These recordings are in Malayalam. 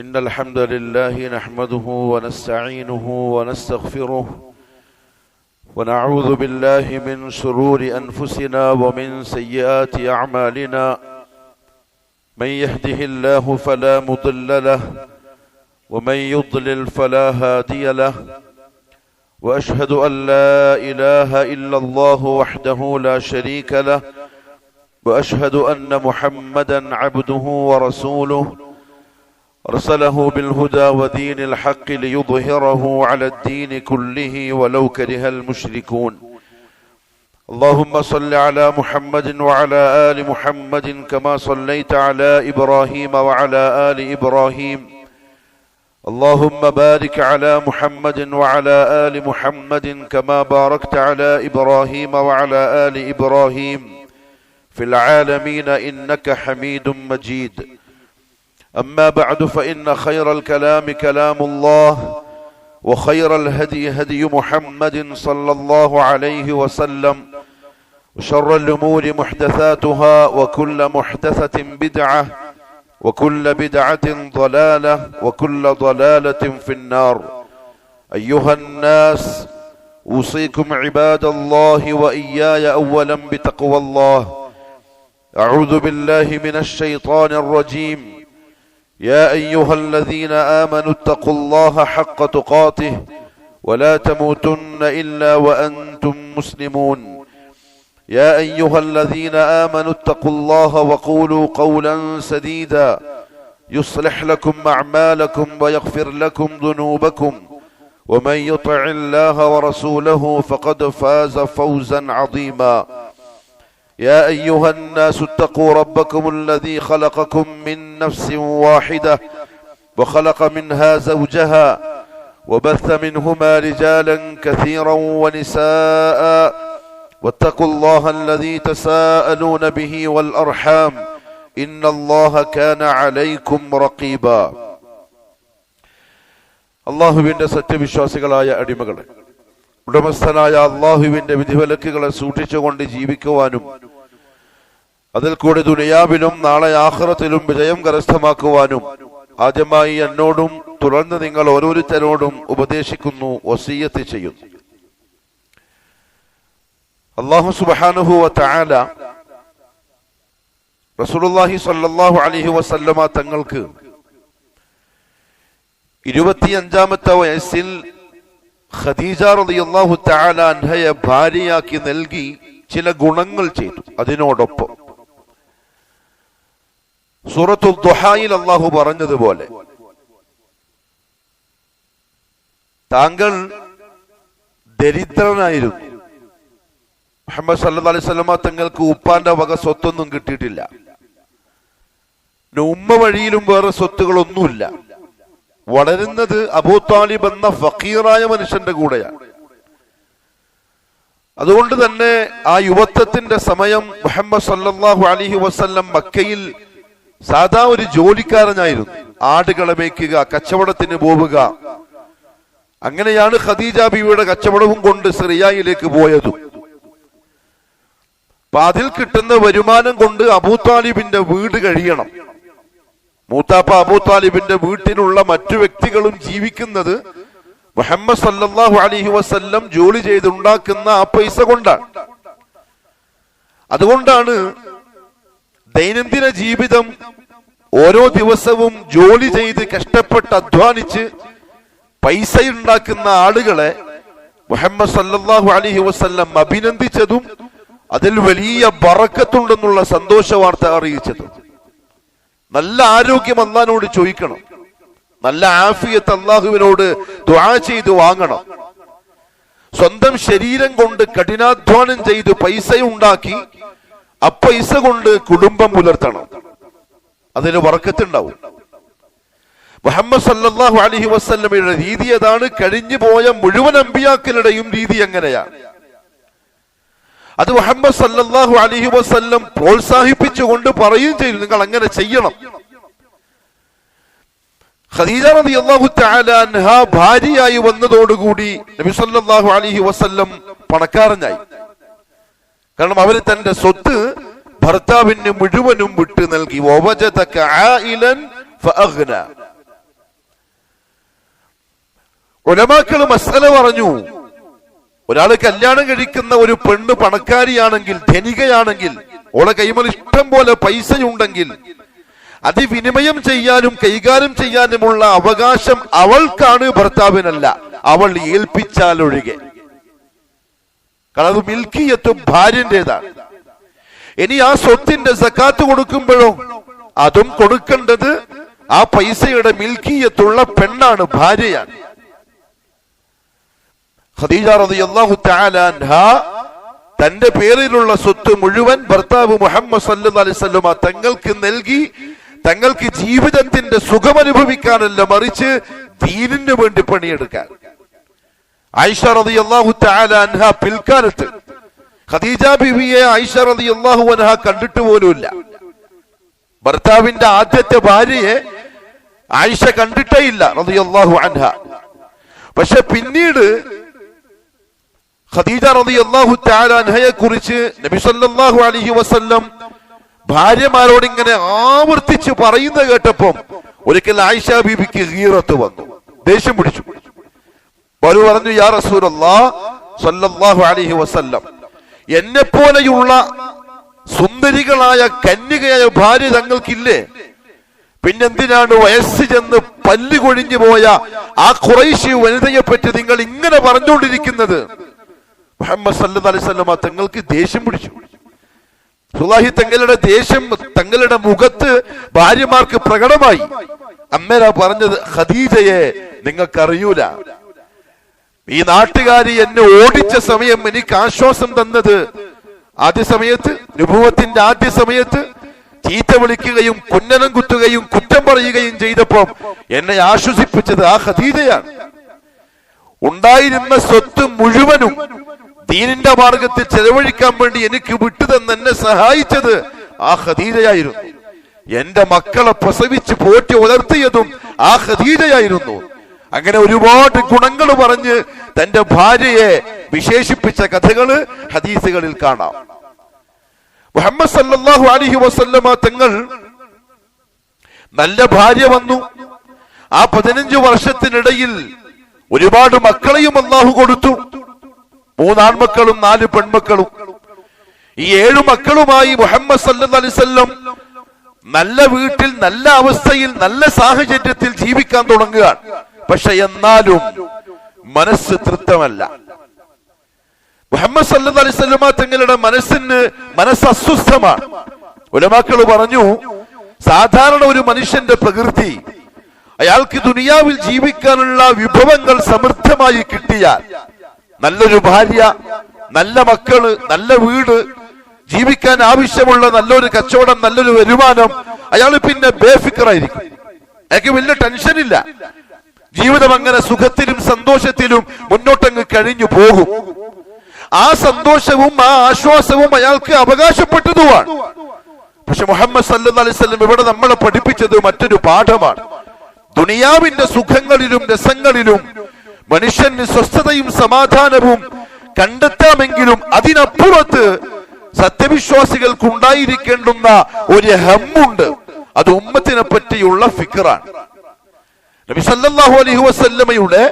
إن الحمد لله نحمده ونستعينه ونستغفره ونعوذ بالله من شرور أنفسنا ومن سيئات أعمالنا من يهده الله فلا مضل له ومن يضلل فلا هادي له وأشهد أن لا إله إلا الله وحده لا شريك له وأشهد أن محمدا عبده ورسوله أرسله بالهدى ودين الحق ليظهره على الدين كله ولو كره المشركون اللهم صل على محمد وعلى آل محمد كما صليت على إبراهيم وعلى آل إبراهيم اللهم بارك على محمد وعلى آل محمد كما باركت على إبراهيم وعلى آل إبراهيم في العالمين إنك حميد مجيد أما بعد فإن خير الكلام كلام الله وخير الهدي هدي محمد صلى الله عليه وسلم وشر الأمور محدثاتها وكل محدثة بدعة وكل بدعة ضلالة وكل ضلالة في النار أيها الناس أوصيكم عباد الله وإياي أولا بتقوى الله أعوذ بالله من الشيطان الرجيم يا أيها الذين آمنوا اتقوا الله حق تقاته ولا تموتن إلا وأنتم مسلمون يا أيها الذين آمنوا اتقوا الله وقولوا قولا سديدا يصلح لكم أعمالكم ويغفر لكم ذنوبكم ومن يطع الله ورسوله فقد فاز فوزا عظيما يا أيها الناس اتقوا ربكم الذي خلقكم من نفس واحدة وخلق منها زوجها وبث منهما رجالا كثيرا ونساء واتقوا الله الذي تساءلون به والأرحام إن الله كان عليكم رقيبا അല്ലാഹുവിന്റെ സത്യവിശ്വാസികളായ അടിമകളെ, ഉടമസ്ഥനായ അല്ലാഹുവിന്റെ വിധിവിലക്കുകളെ സൂക്ഷിച്ചുകൊണ്ട് ജീവിക്കുവാനും അതിൽ കൂടി ദുനിയാവിലും നാളെ ആഖിറത്തിലും വിജയം കരസ്ഥമാക്കുവാനും ആദ്യമായി എന്നോടും തുടർന്ന് നിങ്ങൾ ഓരോരുത്തരോടും ഉപദേശിക്കുന്നു, വസിയ്യത്ത് ചെയ്യുന്നു. അല്ലാഹു സുബ്ഹാനഹു വ തആല റസൂലുള്ളാഹി സ്വല്ലല്ലാഹു അലൈഹി വസല്ലമ തങ്ങൾക്ക് 25-ാമത്തെ വയസ്സിൽ ഖദീജ റളിയല്ലാഹു തആല അൻഹയെ ഭാര്യയാക്കി നൽകി ചില ഗുണങ്ങൾ ചെയ്തു. അതിനോടൊപ്പം സൂറത്തുൽ ദുഹായിൽ അല്ലാഹു പറഞ്ഞതുപോലെ താങ്കൾ ദരിദ്രനായിരുന്നു. മുഹമ്മദ് സല്ലല്ലാഹു അലൈഹി വസല്ലമ തങ്ങൾക്ക് ഉപ്പാന്റെ വക സ്വത്തൊന്നും കിട്ടിയിട്ടില്ല. ഉമ്മ വഴിയിലും വേറെ സ്വത്തുകളൊന്നുമില്ല. വളരുന്നത് അബൂ താലിബ് എന്ന ഫഖീറായ മനുഷ്യന്റെ കൂടെയാണ്. അതുകൊണ്ട് തന്നെ ആ യുവത്വത്തിന്റെ സമയം മുഹമ്മദ് സല്ലല്ലാഹു അലൈഹി വസല്ലം മക്കയിൽ സാധാ ഒരു ജോലിക്കാരനായിരുന്നു. ആടുകളെ മേയ്ക്കുക, കച്ചവടത്തിന് പോവുക. അങ്ങനെയാണ് ഖദീജ ബീവിയുടെ കച്ചവടവും കൊണ്ട് സിറിയയിലേക്ക് പോയതും. അപ്പൊ അതിൽ കിട്ടുന്ന വരുമാനം കൊണ്ട് അബൂ താലിബിന്റെ വീട് കഴിയണം. മൂത്താപ്പ അബൂ താലിബിന്റെ വീട്ടിലുള്ള മറ്റു വ്യക്തികളും ജീവിക്കുന്നത് മുഹമ്മദ് സല്ലല്ലാഹു അലൈഹി വസല്ലം ജോലി ചെയ്തുണ്ടാക്കുന്ന ആ പൈസ കൊണ്ടാണ്. അതുകൊണ്ടാണ് ദൈനംദിന ജീവിതം ഓരോ ദിവസവും ജോലി ചെയ്ത് കഷ്ടപ്പെട്ട് അധ്വാനിച്ച് പൈസ ഉണ്ടാക്കുന്ന ആളുകളെ മുഹമ്മദ് സല്ലല്ലാഹു അലൈഹി വസല്ലം അഭിനന്ദിച്ചതും അതിൽ വലിയ ബറക്കത്തുണ്ടെന്നുള്ള സന്തോഷ വാർത്ത അറിയിച്ചതും. നല്ല ആരോഗ്യം അല്ലാഹുവിനോട് ചോദിക്കണം, നല്ല ആഫിയത്ത് അല്ലാഹുവിനോട് ദുആ ചെയ്ത് വാങ്ങണം. സ്വന്തം ശരീരം കൊണ്ട് കഠിനാധ്വാനം ചെയ്ത് പൈസ ഉണ്ടാക്കി ആ പൈസ കൊണ്ട് കുടുംബം പുലർത്തണം. അതിന് ബറക്കത്തുണ്ടാവും. മുഹമ്മദ് സല്ലല്ലാഹു അലൈഹി വസല്ലമയുടെ രീതി അതാണ്. കഴിഞ്ഞു പോയ മുഴുവൻ അമ്പിയാക്കളുടെയും രീതി എങ്ങനെയാണ്? അത് മുഹമ്മദ് സല്ലല്ലാഹു അലൈഹി വസല്ലം പ്രോത്സാഹിപ്പിച്ചുകൊണ്ട് പറയുകയും ചെയ്തു, നിങ്ങൾ അങ്ങനെ ചെയ്യണം. ഖദീജ റളിയല്ലാഹു തആല അൻഹ ഭാര്യയായി വന്നതോടുകൂടി നബി സല്ലല്ലാഹു അലൈഹി വസല്ലം പണക്കാരനായി. കാരണം അവർ തന്റെ സ്വത്ത് ഭർത്താവിന് മുഴുവനും വിട്ടു നൽകി. ഉലമാക്കൾ മസ്അല പറഞ്ഞു, ഒരാള് കല്യാണം കഴിക്കുന്ന ഒരു പെണ്ണ് പണക്കാരിയാണെങ്കിൽ, ധനികയാണെങ്കിൽ, ഓളെ കൈമൽ ഇഷ്ടം പോലെ പൈസയുണ്ടെങ്കിൽ അത് വിനിമയം ചെയ്യാനും കൈകാര്യം ചെയ്യാനുമുള്ള അവകാശം അവൾക്കാണ്, ഭർത്താവിനല്ല. അവൾ ഏൽപ്പിച്ചാൽ ഒഴികെ. കാരണം അത് മിൽക്കിയത്തും ഭാര്യന്റേതാണ്. ഇനി ആ സ്വത്തിന്റെ സക്കാത്ത് കൊടുക്കുമ്പോഴോ അതും കൊടുക്കേണ്ടത് ആ പൈസയുടെ മിൽക്കിയത്തുള്ള പെണ്ണാണ്, ഭാര്യയാണ്. ഖദീജ റളിയല്ലാഹു തആല അൻഹ തന്റെ പേരിലുള്ള സ്വത്ത് മുഴുവൻ ഭർത്താവ് മുഹമ്മദ് സല്ലല്ലാഹു അലൈഹി വസല്ലം തങ്ങൾക്ക് നൽകി. തങ്ങൾക്ക് ജീവിതത്തിന്റെ സുഖമനുഭവിക്കാനല്ല, മറിച്ച് ദീനിന് വേണ്ടി പണിയെടുക്കാൻ. ആയിഷ റളിയല്ലാഹു തആല അൻഹ പിൽക്കാലത്ത് ഖദീജ ബീവിയെ ആയിഷ റളിയല്ലാഹു അൻഹ കണ്ടിട്ട് പോലുമില്ല. ഭർത്താവിന്റെ ആദ്യത്തെ ഭാര്യയെ ആയിഷ കണ്ടിട്ടേ ഇല്ല റളിയല്ലാഹു അൻഹ. പക്ഷെ പിന്നീട് ഖദീജ റളിയല്ലാഹു തആല അൻഹയെ കുറിച്ച് നബി സല്ലല്ലാഹു അലൈഹി വസല്ലം ഭാര്യമാരോട് ഇങ്ങനെ ആവർത്തിച്ച് പറയുന്നത് കേട്ടപ്പം ഒരിക്കൽ ആയിഷ ബീബിക്ക് ഗീറത്ത് വന്നു, ദേഷ്യം പിടിച്ചു. അവര് പറഞ്ഞു, യാ റസൂലല്ലാഹ് സല്ലല്ലാഹു അലൈഹി വസല്ലം, എന്നെ പോലെയുള്ള സുന്ദരികളായ കന്യകയായ ഭാര്യ തങ്ങൾക്കില്ലേ? പിന്നെന്തിനാണ് വയസ്സ് ചെന്ന് പല്ല് കൊഴിഞ്ഞു പോയ ആ ഖുറൈശി വനിതയെ പറ്റി നിങ്ങൾ ഇങ്ങനെ പറഞ്ഞുകൊണ്ടിരിക്കുന്നത്? മുഹമ്മദ് സല്ലല്ലാഹു അലൈഹി വസല്ലം തങ്ങൾക്ക് ദേഷ്യം പിടിച്ചു. റസൂലുള്ളാഹി തങ്ങളുടെ ദേഷ്യം തങ്ങളുടെ മുഖത്ത് ഭാര്യമാർക്ക് പ്രകടമായി. അമ്മേരാ പറഞ്ഞത്, ഖദീജയെ നിങ്ങൾക്കറിയൂല, ഈ നാട്ടുകാരി എന്നെ ഓടിച്ച സമയം എനിക്ക് ആശ്വാസം തന്നത് ആദ്യ സമയത്ത്, നുബുവത്തിന്റെ ആദ്യ സമയത്ത് ചീത്ത വിളിക്കുകയും കുന്നനം കുത്തുകയും കുറ്റം പറയുകയും ചെയ്തപ്പോൾ എന്നെ ആശ്വസിപ്പിച്ചത് ആ ഖദീജയാണ്. ഉണ്ടായിരുന്ന സ്വത്ത് മുഴുവനും ദീനിന്റെ മാർഗത്തിൽ ചെലവഴിക്കാൻ വേണ്ടി എനിക്ക് വിട്ടുതന്ന് എന്നെ സഹായിച്ചത് ആ ഖദീജയായിരുന്നു. എന്റെ മക്കളെ പ്രസവിച്ച് പോറ്റി വളർത്തിയതും ആ ഖദീജയായിരുന്നു. അങ്ങനെ ഒരുപാട് ഗുണങ്ങൾ പറഞ്ഞ് തന്റെ ഭാര്യയെ വിശേഷിപ്പിച്ച കഥകള് ഹദീസുകളിൽ കാണാം. മുഹമ്മദ് സല്ലല്ലാഹു അലൈഹി വസല്ലമ തങ്ങൾ നല്ല ഭാര്യ വന്നു. ആ 15 വർഷത്തിനിടയിൽ ഒരുപാട് മക്കളെയും അല്ലാഹു കൊടുത്തു. 3 ആൺമക്കളും 4 പെൺമക്കളും. ഈ 7 മക്കളുമായി മുഹമ്മദ് സല്ലല്ലാഹു അലൈഹി വസല്ലം നല്ല വീട്ടിൽ, നല്ല അവസ്ഥയിൽ, നല്ല സാഹചര്യത്തിൽ ജീവിക്കാൻ തുടങ്ങുകയാണ്. പക്ഷെ എന്നാലും മനസ്സ് തൃപ്തമല്ല. മുഹമ്മദ് സല്ലല്ലാഹു അലൈഹി വസല്ലം തങ്ങളുടെ മനസ്സ് അസ്വസ്ഥമാണ്. ഉലമാക്കൾ പറഞ്ഞു, സാധാരണ ഒരു മനുഷ്യന്റെ പ്രകൃതി, അയാൾക്ക് ദുനിയാവിൽ ജീവിക്കാനുള്ള വിഭവങ്ങൾ സമൃദ്ധമായി കിട്ടിയാൽ, നല്ലൊരു ഭാര്യ, നല്ല മക്കള്, നല്ല വീട്, ജീവിക്കാൻ ആവശ്യമുള്ള നല്ലൊരു കച്ചവടം, നല്ലൊരു വരുമാനം, അയാൾ പിന്നെ ബേഫിക്കറായിരിക്കും. അയാൾക്ക് വലിയ ടെൻഷനില്ല. ജീവിതം അങ്ങനെ സുഖത്തിലും സന്തോഷത്തിലും മുന്നോട്ടങ്ങ് കഴിഞ്ഞു പോകും. ആ സന്തോഷവും ആ ആശ്വാസവും അയാൾക്ക് അവകാശപ്പെട്ടതുമാണ്. പക്ഷെ മുഹമ്മദ് സല്ലല്ലാഹു അലൈഹി വസല്ലം ഇവിടെ നമ്മളെ പഠിപ്പിച്ചത് മറ്റൊരു പാഠമാണ്. ദുനിയാവിന്റെ സുഖങ്ങളിലും രസങ്ങളിലും മനുഷ്യന് സ്വസ്ഥതയും സമാധാനവും കണ്ടെത്താമെങ്കിലും അതിനപ്പുറത്ത് സത്യവിശ്വാസികൾക്ക് ഉണ്ടായിരിക്കേണ്ടുന്ന ഒരു ഹമ്മുണ്ട്. അത് ഉമ്മത്തിനെ പറ്റിയുള്ള ഫിക്റാണ്. നബി സല്ലല്ലാഹു അലൈഹി വസല്ലമയുടെ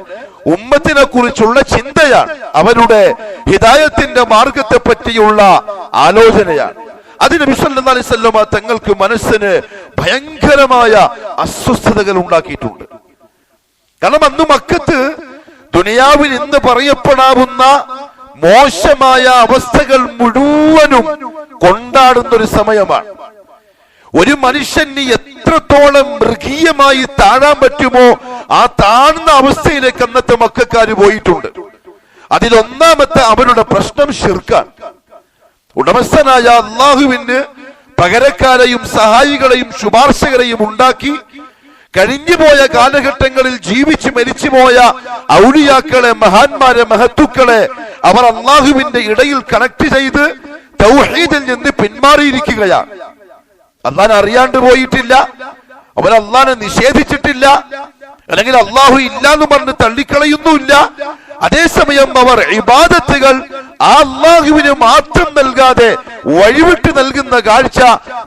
ഉമ്മത്തിനെ കുറിച്ചുള്ള ചിന്തയാണ്, അവരുടെ ഹിദായത്തിന്റെ മാർഗത്തെ പറ്റിയുള്ള ആലോചനയാണ്. അത് നബി സല്ലല്ലാഹു അലൈഹി വസല്ലമ തങ്ങൾക്ക് മനസ്സിന് ഭയങ്കരമായ അസ്വസ്ഥതകൾ ഉണ്ടാക്കിയിട്ടുണ്ട്. കാരണം അന്ന് മക്കത്ത് ദുനിയാവിൽ ഇന്ന് പറയപ്പെടാവുന്ന മോശമായ അവസ്ഥകൾ മുഴുവനും കൊണ്ടാടുന്ന ഒരു സമയമാണ്. ഒരു മനുഷ്യന് എത്രത്തോളം മൃഗീയമായി താഴാൻ പറ്റുമോ ആ താഴ്ന്ന അവസ്ഥയിലേക്ക് അന്നത്തെ മക്കക്കാര് പോയിട്ടുണ്ട്. അതിലൊന്നാമത്തെ അവരുടെ പ്രശ്നം ശിർക്കാണ്. ഉടമസ്ഥനായ അള്ളാഹുവിന് പകരക്കാരെയും സഹായികളെയും ശുപാർശകരെയും ഉണ്ടാക്കി കഴിഞ്ഞുപോയ കാലഘട്ടങ്ങളിൽ ജീവിച്ച് മരിച്ചുപോയ ഔലിയാക്കളെ, മഹാന്മാരെ, മഹത്തുക്കളെ അവർ അള്ളാഹുവിന്റെ ഇടയിൽ കണക്ട് ചെയ്ത് തൗഹീദിൽ നിന്ന് പിന്മാറിയിരിക്കുകയാണ്. അള്ളാഹനെ അറിയാണ്ട് പോയിട്ടില്ല, അവർ അള്ളാഹനെ നിഷേധിച്ചിട്ടില്ല, അല്ലെങ്കിൽ അള്ളാഹു ഇല്ലാന്ന് പറഞ്ഞ് തള്ളിക്കളയുന്നുമില്ല. അതേസമയം അവർ ഇബാദത്തുകൾ ആ അള്ളാഹുവിന് മാത്രം നൽകാതെ വഴിവിട്ട് നൽകുന്ന കാഴ്ച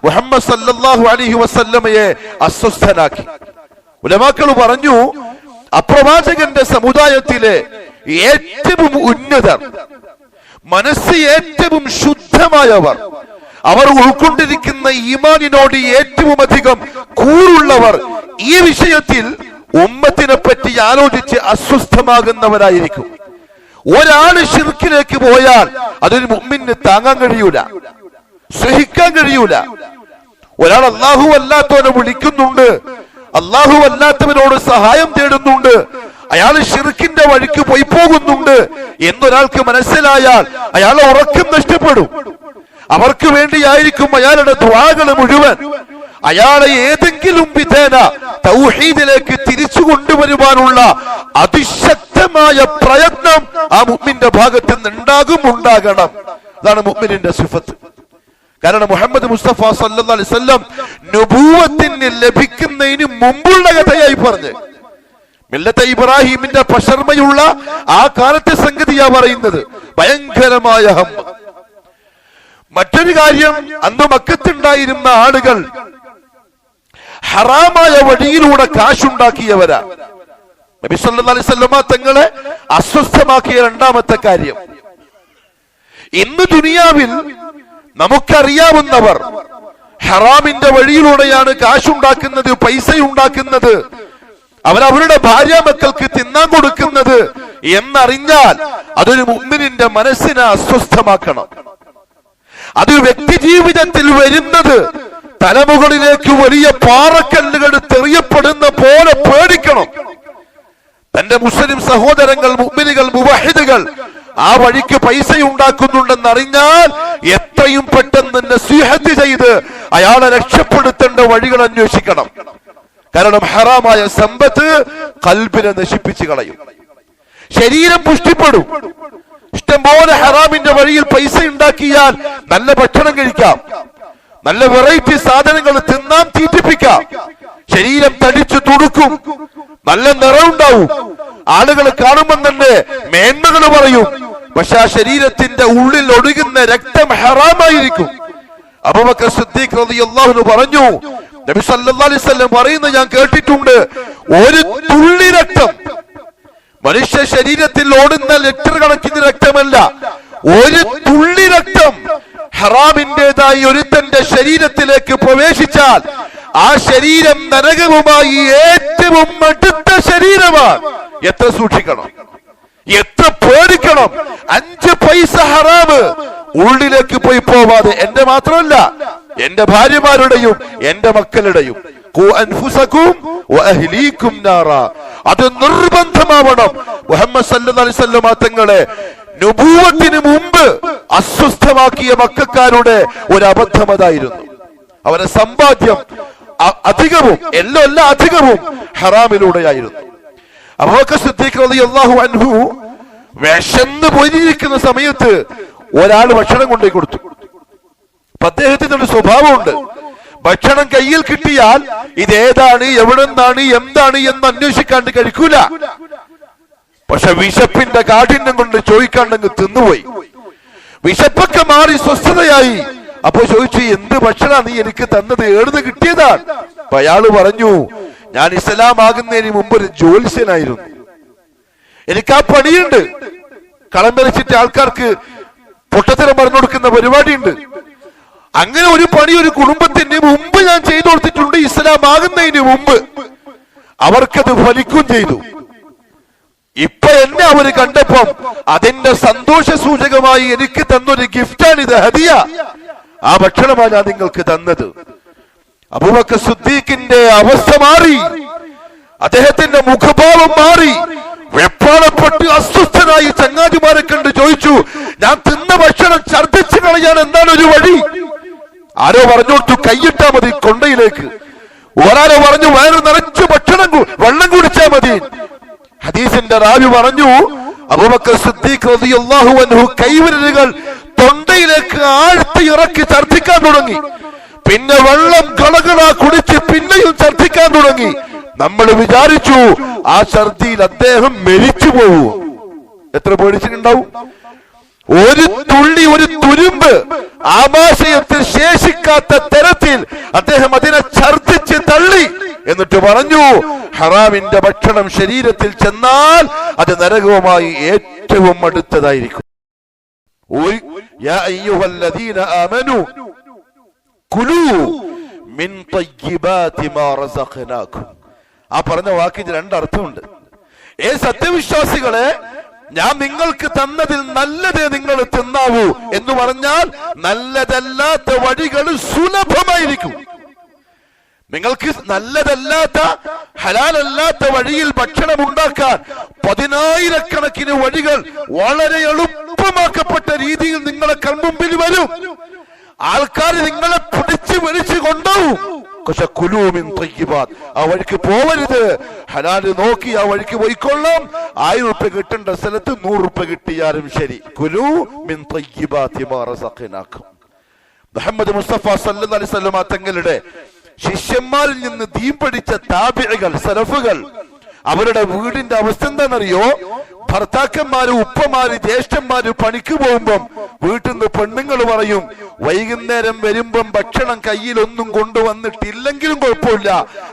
മുഹമ്മദ് സല്ലല്ലാഹു അലൈഹി വസല്ലമയെ അസ്വസ്ഥനാക്കി. ഉലമാക്കൾ പറഞ്ഞു, അപ്രവാചകന്റെ സമുദായത്തിലെ ഏറ്റവും ഉന്നതർ, മനസ്സ് ഏറ്റവും ശുദ്ധമായവർ, അവർ ഉൾക്കൊണ്ടിരിക്കുന്ന ഈമാനിനോട് ഏറ്റവും അധികം കൂറുള്ളവർ ഈ വിഷയത്തിൽ ഉമ്മത്തിനെ പറ്റി ആലോചിച്ച് അസ്വസ്ഥമാകുന്നവരായിരിക്കും. ഒരാള് ശിർക്കിലേക്ക് പോയാൽ അതൊരു മുഅ്മിന് താങ്ങാൻ കഴിയൂല, സഹിക്കാൻ കഴിയൂല. ഒരാൾ അല്ലാഹു അല്ലാത്തവനെ വിളിക്കുന്നുണ്ട്, അല്ലാഹു അല്ലാത്തവനോട് സഹായം തേടുന്നുണ്ട്, അയാൾ ശിർക്കിന്റെ വഴിക്ക് പോയി പോകുന്നുണ്ട് എന്നൊരാൾക്ക് മനസ്സിലായാൽ അയാളെ ഉറക്കം നഷ്ടപ്പെടും. അവർക്ക് വേണ്ടിയായിരിക്കും അയാളുടെ ദുആകൾ മുഴുവൻ. അയാളെ ഏതെങ്കിലും വിധേന തൗഹീദിലേക്ക് തിരിച്ചു കൊണ്ടുവരുവാനുള്ള അതിശക്തമായ പ്രയത്നം ആ മുഅ്മിന്റെ ഭാഗത്ത് നിന്ന് ഉണ്ടാകണം. അതാണ് മുഅ്മിനിന്റെ സിഫത്ത്. കാരണം മുഹമ്മദ് മുസ്തഫ സല്ലല്ലാഹു അലൈഹി വസല്ലം നബുവത്തിന് ലഭിക്കുന്നതിന് മുമ്പുള്ള കഥയായി പറഞ്ഞ്, മില്ലത്തെ ഇബ്രാഹിമിന്റെ പശർമയുള്ള ആ കാലത്തെ സംഗതിയാ പറയുന്നത്. ഭയങ്കരമായ ഹം. മറ്റൊരു കാര്യം, അന്ന് മക്കത്തുണ്ടായിരുന്ന ആളുകൾ ഹറാമായ വഴിയിലൂടെ കാശുണ്ടാക്കിയവരാ. നബി സല്ലല്ലാഹു അലൈഹി വസല്ലം തങ്ങളെ അസ്വസ്ഥമാക്കിയ രണ്ടാമത്തെ കാര്യം, ഇന്ന് ദുനിയാവിൽ നമുക്കറിയാവുന്നവർ ഹറാമിന്റെ വഴിയിലൂടെയാണ് കാശുണ്ടാക്കുന്നത്, പൈസ ഉണ്ടാക്കുന്നത്, അവരവരുടെ ഭാര്യ മക്കൾക്ക് തിന്നാൻ കൊടുക്കുന്നത് എന്നറിഞ്ഞാൽ അതൊരു മുഅ്മിനിന്റെ മനസ്സിനെ അസ്വസ്ഥമാക്കണം. അത് വ്യക്തി ജീവിതത്തിൽ വരുന്നത് തലമുകളിലേക്ക് വലിയ പാറക്കല്ലുകൾ തെറിയപ്പെടുന്ന പോലെ പേടിക്കണം. തന്റെ മുസ്ലിം സഹോദരങ്ങൾ, മുഅ്മിനുകൾ, മുവഹിദുകൾ ആ വഴിക്ക് പൈസ ഉണ്ടാക്കുന്നുണ്ടെന്നറിഞ്ഞാൽ എത്രയും പെട്ടെന്ന് നസീഹത്ത് ചെയ്ത് അയാളെ രക്ഷപ്പെടുത്തേണ്ട വഴികൾ അന്വേഷിക്കണം. കാരണം ഹറാമായ സമ്പത്ത് ഖൽബിനെ നശിപ്പിച്ചു കളയും, ശരീരം പുഷ്ടിപ്പെടും. ഇഷ്ടംപോലെ ഹറാമിന്റെ വഴിയിൽ പൈസ ഉണ്ടാക്കിയാൽ നല്ല ഭക്ഷണം കഴിക്കാം, നല്ല വെറൈറ്റി സാധനങ്ങൾ തിന്നാൻ തീറ്റിപ്പിക്കാം, ശരീരം തടിച്ചു തുടുക്കും, നല്ല നിറമുണ്ടാവും, ആളുകൾ കാണുമ്പോൾ തന്നെ മേന്മകൾ പറയും. പക്ഷെ ആ ശരീരത്തിന്റെ ഉള്ളിൽ ഒഴുകുന്ന രക്തം ഹറാമായിരിക്കും. അബൂബക്കർ സിദ്ദീഖ് റളിയല്ലാഹു അൻഹു പറഞ്ഞു, നബി സല്ലല്ലാഹു അലൈഹി വസല്ലം പറയുന്നത് ഞാൻ കേട്ടിട്ടുണ്ട്, ഒരു തുള്ളി രക്തം, മനുഷ്യ ശരീരത്തിൽ ഓടുന്ന ലിറ്റർ കണക്കിന് രക്തമല്ല, ഒരു തുള്ളി രക്തം ഹറാമിന്റേതായി ഒരുത്തന്റെ ശരീരത്തിലേക്ക് പ്രവേശിച്ചാൽ ആ ശരീരം നരകവുമായി ഏറ്റവും അടുത്ത ശരീരമാണ്. എത്ര സൂക്ഷിക്കണം, എത്ര പേടിക്കണം. 5 പൈസ ഹറാമ് ഉള്ളിലേക്ക് പോയി പോവാതെ, എന്റെ മാത്രമല്ല എന്റെ ഭാര്യമാരുടെയും എന്റെ മക്കളുടെയും അത് നിർബന്ധമാവണം. മുഹമ്മദ് സല്ലല്ലാഹു അലൈഹി വസല്ലം തങ്ങളെ നുബുവത്തിന് മുമ്പ് അസ്വസ്ഥമാക്കിയ മക്കക്കാരുടെ ഒരു അബദ്ധം അതായിരുന്നു. അവരുടെ സമ്പാദ്യം അധികവും എല്ലാ അധികവും ഹറാമിലൂടെയായിരുന്നു. അബൂബക്കർ സിദ്ദീഖ് റളിയല്ലാഹു അൻഹു വിശന്ന് പോയിരിക്കുന്ന സമയത്ത് ഒരാൾ ഭക്ഷണം കൊണ്ടുപോയി കൊടുത്തു. അദ്ദേഹത്തിന് ഒരു സ്വഭാവമുണ്ട്, ഭക്ഷണം കയ്യിൽ കിട്ടിയാൽ ഇതേതാണ്, എവിടെ നിന്നാണ്, എന്താണ് എന്ന് അന്വേഷിക്കാണ്ട് കഴിക്കൂല. പക്ഷെ വിശപ്പിന്റെ കാഠിന്യം കൊണ്ട് ചോദിക്കാണ്ടെങ്കിൽ തിന്നുപോയി. വിശപ്പൊക്കെ മാറി സ്വസ്ഥതയായി. അപ്പൊ ചോദിച്ചു, എന്ത് ഭക്ഷണ നീ എനിക്ക് തന്നത്, ഏടുന്ന് കിട്ടിയതാണ്? അപ്പൊ അയാള് പറഞ്ഞു, ഞാൻ ഇസ്ലാം ആകുന്നതിന് മുമ്പ് ഒരു ജ്യോത്സ്യനായിരുന്നു, എനിക്ക് ആ പണിയുണ്ട്, കളം വരച്ചിട്ട് ആൾക്കാർക്ക് പൊട്ടത്തരം പറഞ്ഞു കൊടുക്കുന്ന പരിപാടിയുണ്ട്. അങ്ങനെ ഒരു പണി ഒരു കുടുംബത്തിന് മുമ്പ് ഞാൻ ചെയ്തു കൊടുത്തിട്ടുണ്ട്, ഇസ്ലാം ആകുന്നതിന് മുമ്പ്. അവർക്കത് ഫലിക്കും ചെയ്തു. ഇപ്പൊ എന്നെ അവര് കണ്ടപ്പം അതിന്റെ സന്തോഷ സൂചകമായി എനിക്ക് തന്നൊരു ഗിഫ്റ്റാണ് ഇത്, ഹദിയ. ആ ഭക്ഷണമാണ് ഞാൻ നിങ്ങൾക്ക് തന്നത്. അബൂബക്കർ സിദ്ദീഖിന്റെ അവസ്ഥ മാറി, അദ്ദേഹത്തിന്റെ മുഖഭാവം മാറി. വെപ്രാളപ്പെട്ട് അസ്വസ്ഥനായി ചങ്ങാതിമാരെ കണ്ട് ചോദിച്ചു, ഞാൻ തിന്ന ഭക്ഷണം ഛർദ്ദിച്ചു കളയാൻ എന്താണ് ഒരു വഴി? ആരോ പറഞ്ഞു കൊടുത്തു, കൈയിട്ടാ മതി കൊണ്ടയിലേക്ക്. ഒരാരോ പറഞ്ഞു, വയറ് നിറച്ചു ഭക്ഷണം വെള്ളം കുടിച്ചാ മതി. ഹദീസിന്റെ റാവി പറഞ്ഞു, അബൂബക്കർ സിദ്ദീഖ് റളിയല്ലാഹു അൻഹു കൈവിരലുകൾ തൊണ്ടയിലേക്ക് ആഴ്ത്തി ഇറക്കി ഛർദ്ദിക്കാൻ തുടങ്ങി. പിന്നെ വെള്ളം കളകള കുടിച്ച് പിന്നെയും ഛർദ്ദിക്കാൻ തുടങ്ങി. നമ്മൾ വിചാരിച്ചു ആ ഛർദിയിൽ അദ്ദേഹം മരിച്ചു പോകൂ. എത്ര പേടിച്ചിട്ടുണ്ടാവും? ഒരു തുള്ളി, ഒരു തുരുമ്പ് ആമാശയത്തിൽ ശേഷിക്കാത്ത തരത്തിൽ അദ്ദേഹം അതിനെ ഛർദ്ദിച്ച് തള്ളി. എന്നിട്ട് പറഞ്ഞു, ഹറാമിന്റെ ഭക്ഷണം ശരീരത്തിൽ ചെന്നാൽ അത് നരകവുമായി ഏറ്റവും അടുത്തതായിരിക്കും. യാ അയ്യുഹല്ലദീന ആമനൂ കുലൂ മിൻ തയ്യിബാതി മാ റസഖനാകും. ആ പറഞ്ഞ വാക്കിന് രണ്ടർത്ഥമുണ്ട്. സത്യവിശ്വാസികളെ, ഞാൻ നിങ്ങൾക്ക് തന്നതിൽ നല്ലതേ നിങ്ങൾ തിന്നാവൂ എന്ന് പറഞ്ഞാൽ നല്ലതല്ലാത്ത വഴികൾ സുലഭമായിരിക്കും. നിങ്ങൾക്ക് നല്ലതല്ലാത്ത, ഹലാലല്ലാത്ത വഴിയിൽ ഭക്ഷണം ഉണ്ടാക്കാൻ 10,000-കണക്കിന് വഴികൾ വളരെ എളുപ്പമാക്കപ്പെട്ട രീതിയിൽ നിങ്ങളെ കൺമുമ്പിൽ വരും. ആൾക്കാർ നിങ്ങളെ പിടിച്ചു വലിച്ചു കൊണ്ടുപോകും. പക്ഷെ കുലൂ മിൻ തയ്യിബാത്ത്, ആ വഴിക്ക് പോവരുത്. ഹലാല് നോക്കി ആ വഴിക്ക് പോയിക്കൊള്ളാം. 1000 രൂപ കിട്ടേണ്ട സ്ഥലത്ത് 100 രൂപ കിട്ടിയാലും ശരി. കുലൂ മിൻ തയ്യിബാതി മാ റസഖനാകും. മുഹമ്മദ് മുസ്തഫ സല്ലല്ലാഹു അലൈഹി വസല്ലം തങ്ങളുടെ ശിഷ്യന്മാരിൽ നിന്ന് ദീൻ പഠിച്ച താബിഈകൾ, സലഫുകൾ, അവരുടെ വീടിന്റെ അവസ്ഥ എന്താണെന്നറിയോ? ഭർത്താക്കന്മാര്, ഉപ്പമാര്, ജ്യേഷ്ഠന്മാര് പണിക്ക് പോകുമ്പം വീട്ടിൽ നിന്ന് പെണ്ണുങ്ങൾ പറയും, വൈകുന്നേരം വരുമ്പം ഭക്ഷണം കയ്യിലൊന്നും കൊണ്ടുവന്നിട്ടില്ലെങ്കിലും കുഴപ്പമില്ല,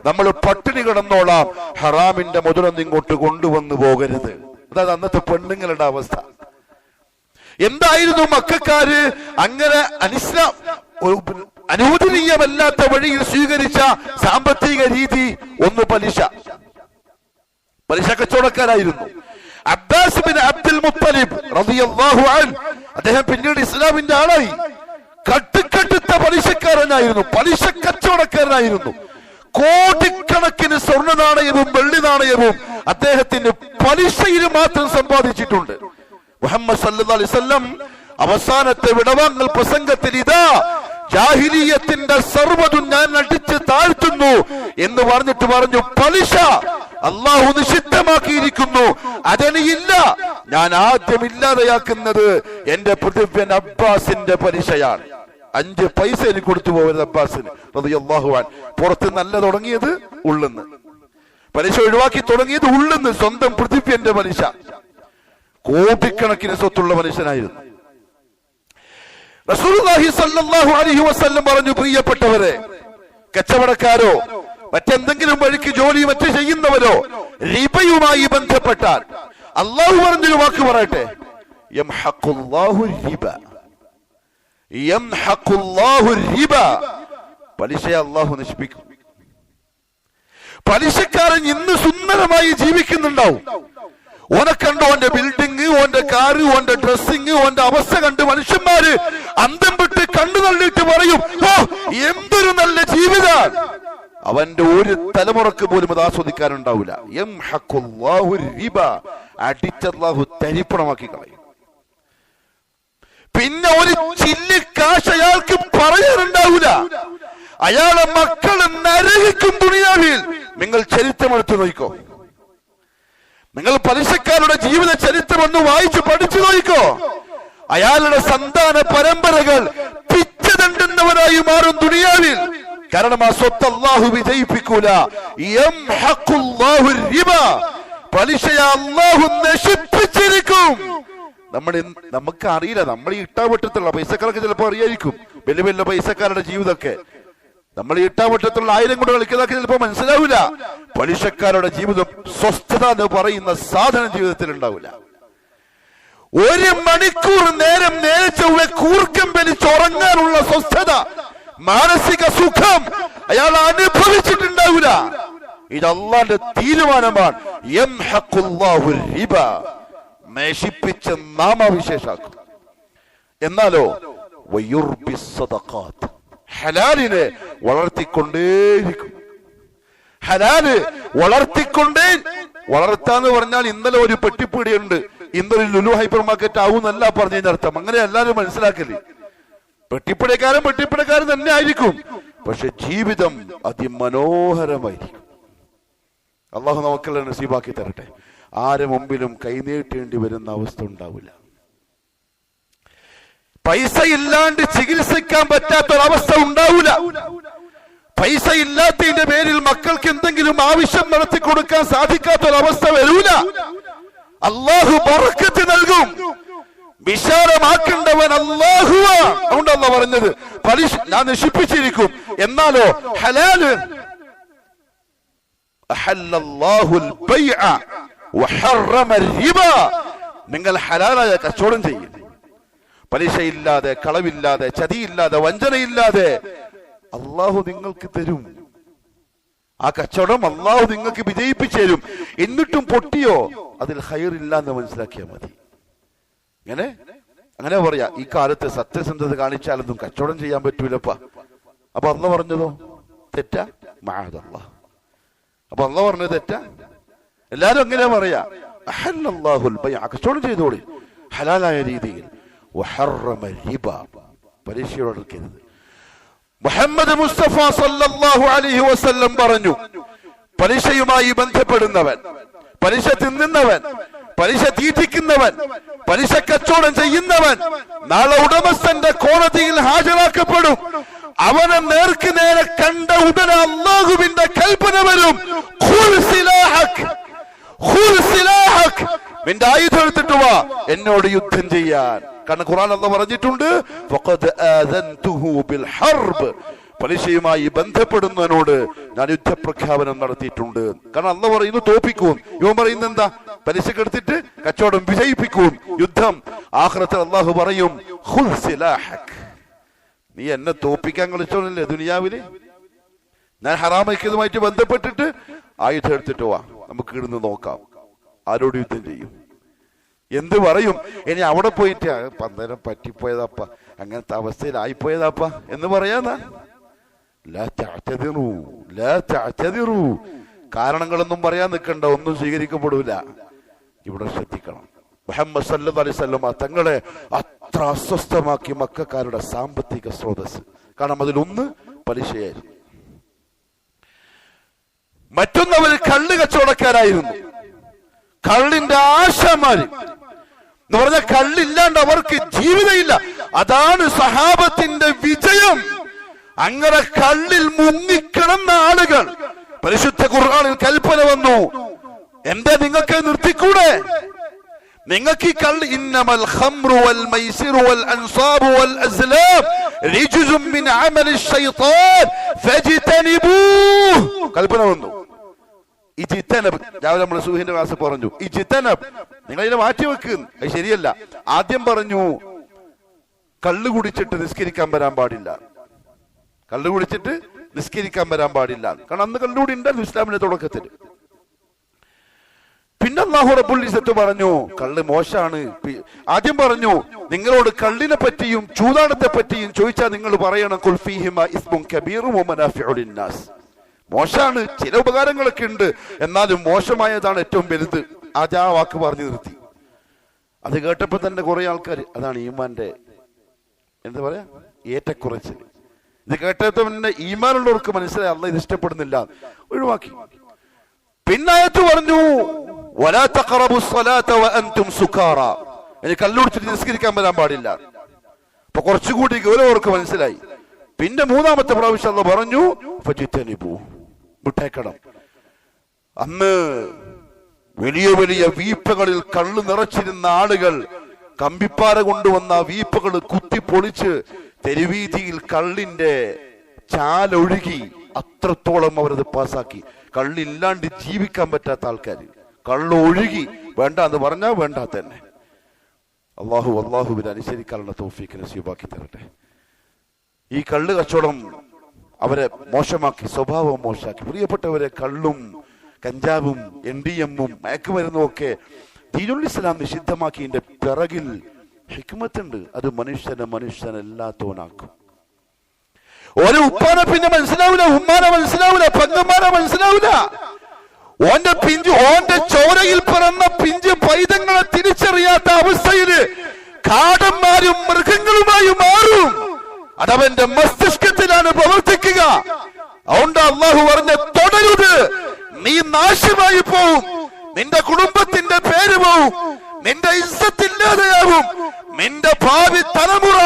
നമ്മൾ പട്ടിണി കിടന്നോളാം, ഹറാമിന്റെ മുതലൊന്നും ഇങ്ങോട്ട് കൊണ്ടുവന്നു പോകരുത്. അതായത് അന്നത്തെ പെണ്ണുങ്ങളുടെ അവസ്ഥ. എന്തായിരുന്നു മക്കാര് അങ്ങനെ അനുവദനീയമല്ലാത്ത വഴിയിൽ സ്വീകരിച്ച സാമ്പത്തിക രീതി? ഒന്ന് പലിശ കച്ചവടക്കാരായിരുന്നു. അബ്ബാസ് ബിൻ അബ്ദുൽ മുത്തലിബ് റളിയല്ലാഹു അൻഹു, അദ്ദേഹം പിന്നീട് ഇസ്ലാമിന്റെ ആളായി. കട്ടുകെട്ടുത്ത പലിശക്കാരനായിരുന്നു, പലിശ കച്ചവടക്കാരനായിരുന്നു. കോടിക്കണക്കിന് സ്വർണ്ണ നാണയവും വെള്ളി നാണയവും അദ്ദേഹത്തിന് പലിശയിൽ മാത്രം സമ്പാദിച്ചിട്ടുണ്ട്. മുഹമ്മദ് സല്ലല്ലാഹു അലൈഹി വസല്ലം അവസാനത്തെ വിടവാങ്ങൽ പ്രസംഗത്തിൽ ഇതാ ജാഹിലിയത്തിന്റെ സർവ്വതും ഞാൻ അടിച്ച് താഴ്ത്തുന്നു എന്ന് പറഞ്ഞിട്ട് പറഞ്ഞു, പലിശ അള്ളാഹു നിഷിദ്ധമാക്കിയിരിക്കുന്നു, അതിനില്ല. ഞാൻ ആദ്യം ഇല്ലാതെയാക്കുന്നത് എന്റെ പ്രതിഭ്യൻ അബ്ബാസിന്റെ പലിശയാണ്. 5 പൈസ എനിക്ക് കൊടുത്തു പോകരുത് അബ്ബാസിന് റളിയല്ലാഹു അൻഹു. പുറത്ത് നല്ല തുടങ്ങിയത് ഉള്ളുന്ന്, പലിശ ഒഴിവാക്കി തുടങ്ങിയത് ഉള്ളുന്ന്. സ്വന്തം പ്രതിഭ്യന്റെ പലിശ. കോടിക്കണക്കിന് സ്വത്തുള്ള മനുഷ്യനായിരുന്നു. റസൂലുള്ളാഹി സ്വല്ലല്ലാഹു അലൈഹി വസല്ലം പറഞ്ഞു, പ്രിയപ്പെട്ടവരെ, കച്ചവടക്കാരോ മറ്റെന്തെങ്കിലും വഴിക്ക് ജോലി മറ്റു ചെയ്യുന്നവരോ റിബയുമായി ബന്ധപ്പെട്ടാൽ അള്ളാഹു പറഞ്ഞൊരു വാക്ക് പറയട്ടെ, യംഹഖുല്ലാഹു റിബ, യംഹഖുല്ലാഹു റിബ, പലിശയെ അള്ളാഹു നശിപ്പിക്കും. പലിശക്കാരൻ ഇന്ന് സുന്ദരമായി ജീവിക്കുന്നുണ്ടാവും. ഓനെ കണ്ടു, ഓന്റെ ബിൽഡിങ്, ഓന്റെ കാറ്, ഓന്റെ ഡ്രസ്സിങ്, ഓന്റെ അവസ്ഥ കണ്ട് മനുഷ്യന്മാര് അന്തം വിട്ട് കണ്ണു തള്ളിയിട്ട് പറയും, ഓ എന്തൊരു നല്ല ജീവിതം. അവന്റെ ഒരു തലമുറക്ക് പോലും അത് ആസ്വദിക്കാനുണ്ടാവില്ല. യംഹഖുല്ലാഹു റിബ, അടിച്ചല്ലാഹു തരിപ്പണമാക്കി കളയും. പിന്നെ ഒരു ചില്ലി കാശ് അയാൾക്ക് പറയാനുണ്ടാവില്ല. അയാളെ മക്കള് നരകിക്കും ദുനിയാവിൽ. നിങ്ങൾ ചരിത്രമെടുത്തു നോക്കോ, നിങ്ങൾ പലിശക്കാരുടെ ജീവിത ചരിത്രം ഒന്ന് വായിച്ചു പഠിച്ചു നോക്കോ. അയാളുടെ സന്താന പരമ്പരകൾ പിച്ച തണ്ടുന്നവരായി മാറും ദുനിയാവിൽ. കാരണം ആ സ്വത്ത് അല്ലാഹു വിജയിപ്പിക്കൂല. യംഹഖുല്ലാഹു റിബ, പലിശയെ അല്ലാഹു നശിപ്പിച്ചിരിക്കും. നമുക്ക് അറിയില്ല, നമ്മൾ ഈ ഇട്ടാവട്ടത്തുള്ള പൈസക്കാർക്ക് ചിലപ്പോൾ അറിയായിരിക്കും, വലിയ വലിയ പൈസക്കാരുടെ ജീവിതമൊക്കെ. നമ്മൾ ഈ ഇട്ടാവട്ടത്തുള്ള 1000 കൊണ്ട് കളിക്കുന്നതൊക്കെ ചിലപ്പോൾ മനസ്സിലാവില്ല. പലിശക്കാരുടെ ജീവിതം സ്വസ്ഥത എന്ന് പറയുന്ന സാധനം ജീവിതത്തിൽ ഉണ്ടാവില്ല. 1 മണിക്കൂർ നേരം നേരെ കൂർക്കം വലിച്ചുറങ്ങാനുള്ള സ്വസ്ഥത, മാനസിക സുഖം അയാൾ അനുഭവിച്ചിട്ടുണ്ടാവില്ല. ഇത് അല്ലാഹുവിന്റെ തീരുമാനമാണ്. യംഹഖുല്ലാഹു റിബ, നശിപ്പിച്ച നാമവിശേഷാക്കും. എന്നാലോ വയുർബി സദഖാത്ത്, ഹലാലിനെ വളർത്തിക്കൊണ്ടേയിരിക്കും. ഹലാല് വളർത്താന്ന് പറഞ്ഞാൽ ഇന്നലെ ഒരു പെട്ടിപ്പീടിയുണ്ട്, ഇന്നലെ ലുലു ഹൈപ്പർ മാർക്കറ്റ് ആവുന്നല്ല പറഞ്ഞതിനർത്ഥം. അങ്ങനെ എല്ലാവരും മനസ്സിലാക്കല്. പെട്ടിപ്പടക്കാരൻ തന്നെ ആയിരിക്കും, പക്ഷെ ജീവിതം അതിമനോഹരമായിരിക്കും. അള്ളാഹു നമുക്കെല്ലാം നസീബാക്കി തരട്ടെ. ആരെ മുമ്പിലും കൈനീട്ടേണ്ടി വരുന്ന അവസ്ഥ ഉണ്ടാവില്ല. പൈസ ഇല്ലാണ്ട് ചികിത്സിക്കാൻ പറ്റാത്തൊരവസ്ഥ ഉണ്ടാവില്ല. പൈസ ഇല്ലാത്തതിന്റെ പേരിൽ മക്കൾക്ക് എന്തെങ്കിലും ആവശ്യം നടത്തി കൊടുക്കാൻ സാധിക്കാത്തൊരവസ്ഥ വരൂല. അള്ളാഹു ബറക്കത്ത് നൽകും. വിശാലമാക്കേണ്ടവൻ അല്ലാഹുവാ. അതുകൊണ്ട് അല്ലാഹു പറഞ്ഞത് പലിശ ഞാൻ നശിപ്പിച്ചിരിക്കും. എന്നാലോ ഹലാല് അഹല്ലല്ലാഹുൽ ബൈഅ വഹറമ റിബ, നിങ്ങൾ ഹലാലായ കച്ചവടം ചെയ്യും. പലിശയില്ലാതെ, കളവില്ലാതെ, ചതിയില്ലാതെ, വഞ്ചനയില്ലാതെ അല്ലാഹു നിങ്ങൾക്ക് തരും. ആ കച്ചവടം അല്ലാഹു നിങ്ങൾക്ക് വിജയിപ്പിച്ചു തരും. എന്നിട്ടും പൊട്ടിയോ, അതിൽ ഖൈറില്ല എന്ന് മനസ്സിലാക്കിയാൽ മതി. അങ്ങനെ പറയാ. ഈ കാലത്ത് സത്യസന്ധത കാണിച്ചാലൊന്നും കച്ചവടം ചെയ്യാൻ പറ്റൂലപ്പ. അപ്പൊ അല്ലാഹു പറഞ്ഞതോ തെറ്റാ? മഅദല്ലാഹ്. അപ്പൊ അല്ലാഹു പറഞ്ഞത് തെറ്റാ? എല്ലാരും അങ്ങനെ പറയാ. അഹല്ലല്ലാഹുൽ ബൈഅ, കച്ചവടം ചെയ്തോളി ഹലാലായ രീതിയിൽ. വഹറമ റിബ, പലിശയോടക്കരുത്. മുഹമ്മദ് മുസ്തഫ സല്ലല്ലാഹു അലൈഹി വസല്ലം പറഞ്ഞു, പലിശയുമായി ബന്ധപ്പെടുന്നവൻ, പലിശ തിന്നുന്നവൻ, പലിശ തീറ്റിക്കുന്നവൻ, പലിശ കച്ചവടം ചെയ്യുന്നവൻ നാളെ ഉടമസ്ഥന്റെ കോടതിയിൽ ഹാജരാക്കപ്പെടും. അവനെ നേർക്ക് നേരെ കണ്ട ഉടനെ അല്ലാഹുവിന്റെ കൽപ്പന വരും, ഖുൽ സിലാഹക്, ഖുൽ സിലാഹക്, നിന്റെ ആയുധം എടുത്തിട്ട് വാ എന്നോട് യുദ്ധം ചെയ്യാൻ. കാരണം ഖുർആൻ അല്ലാഹു പറഞ്ഞിട്ടുണ്ട്, ഫഖദ് ആദൻതുഹു ബിൽ ഹർബ്, പലിശയുമായി ബന്ധപ്പെടുന്നവനോട് ഞാൻ യുദ്ധപ്രഖ്യാപനം നടത്തിയിട്ടുണ്ട്. കാരണം അല്ലാഹു പറയുന്നു തോപ്പിക്കും, ഇവൻ പറയുന്നത് എന്താ? പലിശക്ക് എടുത്തിട്ട് കച്ചവടം വിജയിപ്പിക്കും, യുദ്ധം. ആഖിറത്തിൽ അല്ലാഹു പറയും, ഖുൽ സിലാഹക്, നീ എന്നെ തോപ്പിക്കാൻ കളിച്ചോളല്ലേ ദുനിയാവില്, ഞാൻ ഹറാമയ്ക്കതുമായിട്ട് ബന്ധപ്പെട്ടിട്ട് ആയുധം എടുത്തിട്ട് വാ, നമുക്ക് ഇടുന്ന് നോക്കാം ആരോട് യുദ്ധം ചെയ്യും. എന്ത് പറയും? ഇനി അവിടെ പോയിട്ട് പന്തരം പറ്റിപ്പോയതാപ്പ, അങ്ങനത്തെ അവസ്ഥയിലായിപ്പോയതാപ്പ എന്ന് പറയാന്നാ? ലാ തഅ്തദിറു, ലാ തഅ്തദിറു, കാരണങ്ങളൊന്നും പറയാൻ നിൽക്കണ്ട, ഒന്നും സ്വീകരിക്കപ്പെടൂല. ഇവിടെ ശ്രദ്ധിക്കണം. മുഹമ്മദ് സല്ലല്ലാഹു അലൈഹി വസല്ലം തങ്ങളെ അത്ര അസ്വസ്ഥമാക്കി മക്കക്കാരുടെ സാമ്പത്തിക സ്രോതസ്. കാരണം അതിലൊന്ന് പലിശയായിരുന്നു, മറ്റൊന്ന് അവർ കള്ള് കച്ചവടക്കാരായിരുന്നു, കള്ളിന്റെ ആശമാര് എന്ന് പറഞ്ഞ കള്ളില്ലാണ്ട് അവർക്ക് ജീവിതമില്ല. അതാണ് സഹാബത്തിന്റെ വിജയം. അങ്ങനെ കള്ളിൽ മുങ്ങിക്കിടന്ന ആളുകൾ, പരിശുദ്ധ ഖുർആനിൽ കൽപ്പന വന്നു, എന്താ നിങ്ങൾക്ക് നിർത്തിക്കൂടെ? നിങ്ങൾക്ക് ഈ കള്ള്, ഇന്നമൽ ഖംറു വൽ മൈസിറു വൽ അൻസാബു വൽ അസ്ലാം റിജ്സും മിൻ അമലി ശൈത്താൻ ഫജ്തനിബൂഹ്, കൽപ്പന വന്നു. ഇജ്തനബ്, രാവിലെ നമ്മൾ സുഹീന്റെ ക്ലാസ് പറഞ്ഞു, ഇജ്തനബ്, നിങ്ങൾ ഇതിനെ മാറ്റി വെക്കുന്നു, അത് ശരിയല്ല. ആദ്യം പറഞ്ഞു കള്ളു കുടിച്ചിട്ട് നിസ്കരിക്കാൻ വരാൻ പാടില്ല, കള്ളു കുടിച്ചിട്ട് നിസ്കരിക്കാൻ വരാൻ പാടില്ല. കാരണം അന്ന് കള്ളുകൂടി ഉണ്ടായിരുന്നു ഇസ്ലാമിന്റെ തുടക്കത്തിൽ. പിന്നെ അല്ലാഹു റബ്ബുൽ ഇസ്സത്ത് പറഞ്ഞു കള്ള് മോശാണ്. ആദ്യം പറഞ്ഞു നിങ്ങളോട് കള്ളിനെ പറ്റിയും ചൂതാട്ടത്തെ പറ്റിയും ചോദിച്ചാൽ നിങ്ങൾ പറയണം, ഖുൽ ഫീഹിമാ ഇസ്മുൻ കബീറും വമനാഫിഉ ലിന്നാസ്, മോശാണ്, ചില ഉപകാരങ്ങളൊക്കെ ഉണ്ട്, എന്നാലും മോശമായതാണ് ഏറ്റവും വലുത്. ആ വാക്ക് പറഞ്ഞു നിർത്തി. അത് കേട്ടപ്പോ തന്നെ കുറെ ആൾക്കാർ, അതാണ് ഈമാന്റെ എന്താ പറയാ ഏറ്റക്കുറച്ചിൽ. ഇത് കേട്ടപ്പോ തന്നെ ഈമാനുള്ളവർക്ക് മനസ്സിലായി അല്ലാഹ് ഇത് ഇഷ്ടപ്പെടുന്നില്ല, ഒഴിവാക്കി. പിന്നായത്ത് പറഞ്ഞു വലാ തഖറബുസ് സ്വലാത വഅൻതും സുകാറാ, ഇനി കള്ളുകുടിച്ചിട്ട് നിസ്കരിക്കാൻ വരാൻ പാടില്ല. അപ്പൊ കുറച്ചുകൂടി ഗൗരവർക്ക് മനസ്സിലായി. പിന്നെ മൂന്നാമത്തെ പ്രാവശ്യം അല്ലാഹു പറഞ്ഞു ഫജ്തനിബു, വിട്ടേക്കണം. അന്ന് വലിയ വലിയ വീപ്പകളിൽ കള്ള് നിറച്ചിരുന്ന ആളുകൾ കമ്പിപ്പാറ കൊണ്ടുവന്ന വീപ്പകൾ കുത്തിപ്പൊളിച്ച് തെരുവീതിയിൽ കള്ളിന്റെ ചാലൊഴുകി, അത്രത്തോളം അവരത് പാസാക്കി. കള്ളില്ലാണ്ട് ജീവിക്കാൻ പറ്റാത്ത ആൾക്കാർ, കള്ള് ഒഴുകി, വേണ്ട എന്ന് പറഞ്ഞാൽ വേണ്ട തന്നെ. അള്ളാഹുവിനെ അനുസരിക്കാനുള്ള തൗഫീഖ് നസീബാക്കി തരട്ടെ. ഈ കള്ള് കച്ചവടം അവരെ മോശമാക്കി, സ്വഭാവം മോശമാക്കി. പ്രിയപ്പെട്ടവരെ, കള്ളും കഞ്ചാവും MDMഉം മയക്കുമരുന്നും ഒക്കെ ദീനുൽ ഇസ്ലാം നിഷിദ്ധമാക്കിയതിന്റെ പിറകിൽ ഹിക്മത്തുണ്ട്. അത് മനുഷ്യനല്ലാത്തവനാക്കും. ഓരോ ഉപ്പാനെ പിന്നെ മനസ്സിലാവില്ല, ഉമ്മാനെ മനസ്സിലാവില്ല, പെങ്ങന്മാരെ മനസ്സിലാവില്ല. ഓന്റെ ചോരയിൽ പിറന്ന പിഞ്ച് പൈതങ്ങളെ തിരിച്ചറിയാത്ത അവസ്ഥയില് കാടന്മാരും മൃഗങ്ങളുമായി മാറും. അതവന്റെ മസ്തിഷ്കത്തിലാണ് പ്രവർത്തിക്കുക. അതുകൊണ്ട് അള്ളാഹു പറഞ്ഞ തുടരുത്, നീ നാശമായി പോവും, നിന്റെ കുടുംബത്തിന്റെ പേര് പോവും, നിന്റെ ഇസ്സത്തില്ലാതെയാവും, നിന്റെ ഭാവി തലമുറ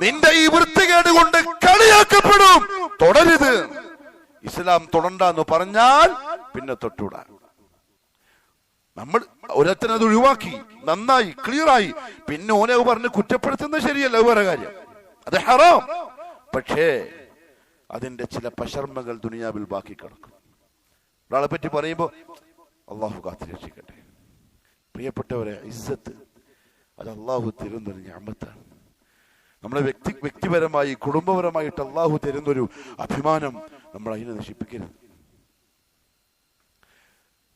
നിന്റെ ഈ വൃത്തികേട് കൊണ്ട് കളിയാക്കപ്പെടും. തുടരുത്. ഇസ്ലാം തൊടണ്ടെന്ന് പറഞ്ഞാൽ പിന്നെ തൊട്ടുകൂടാ. നമ്മൾ ഓരോരുത്തരും അത് ഒഴിവാക്കി, നന്നായി ക്ലിയറായി, പിന്നെ ഓനെ പറഞ്ഞ് കുറ്റപ്പെടുത്തുന്നത് ശരിയല്ല, വേറെ കാര്യം, അത് ഹറാം. പക്ഷേ അതിന്റെ ചില പശർമ്മകൾ ദുനിയാവിൽ ബാക്കി കിടക്കും. ഒരാളെ പറ്റി പറയുമ്പോ അള്ളാഹു കാത്തുരക്ഷിക്കട്ടെ. പ്രിയപ്പെട്ടവരെ, ഇസ്സത്ത് അത് അള്ളാഹു തരുന്നൊരു നിഅമത്താണ്. നമ്മളെ വ്യക്തിപരമായി കുടുംബപരമായിട്ട് അള്ളാഹു തരുന്നൊരു അഭിമാനം നമ്മൾ അതിനെ നശിപ്പിക്കരുത്.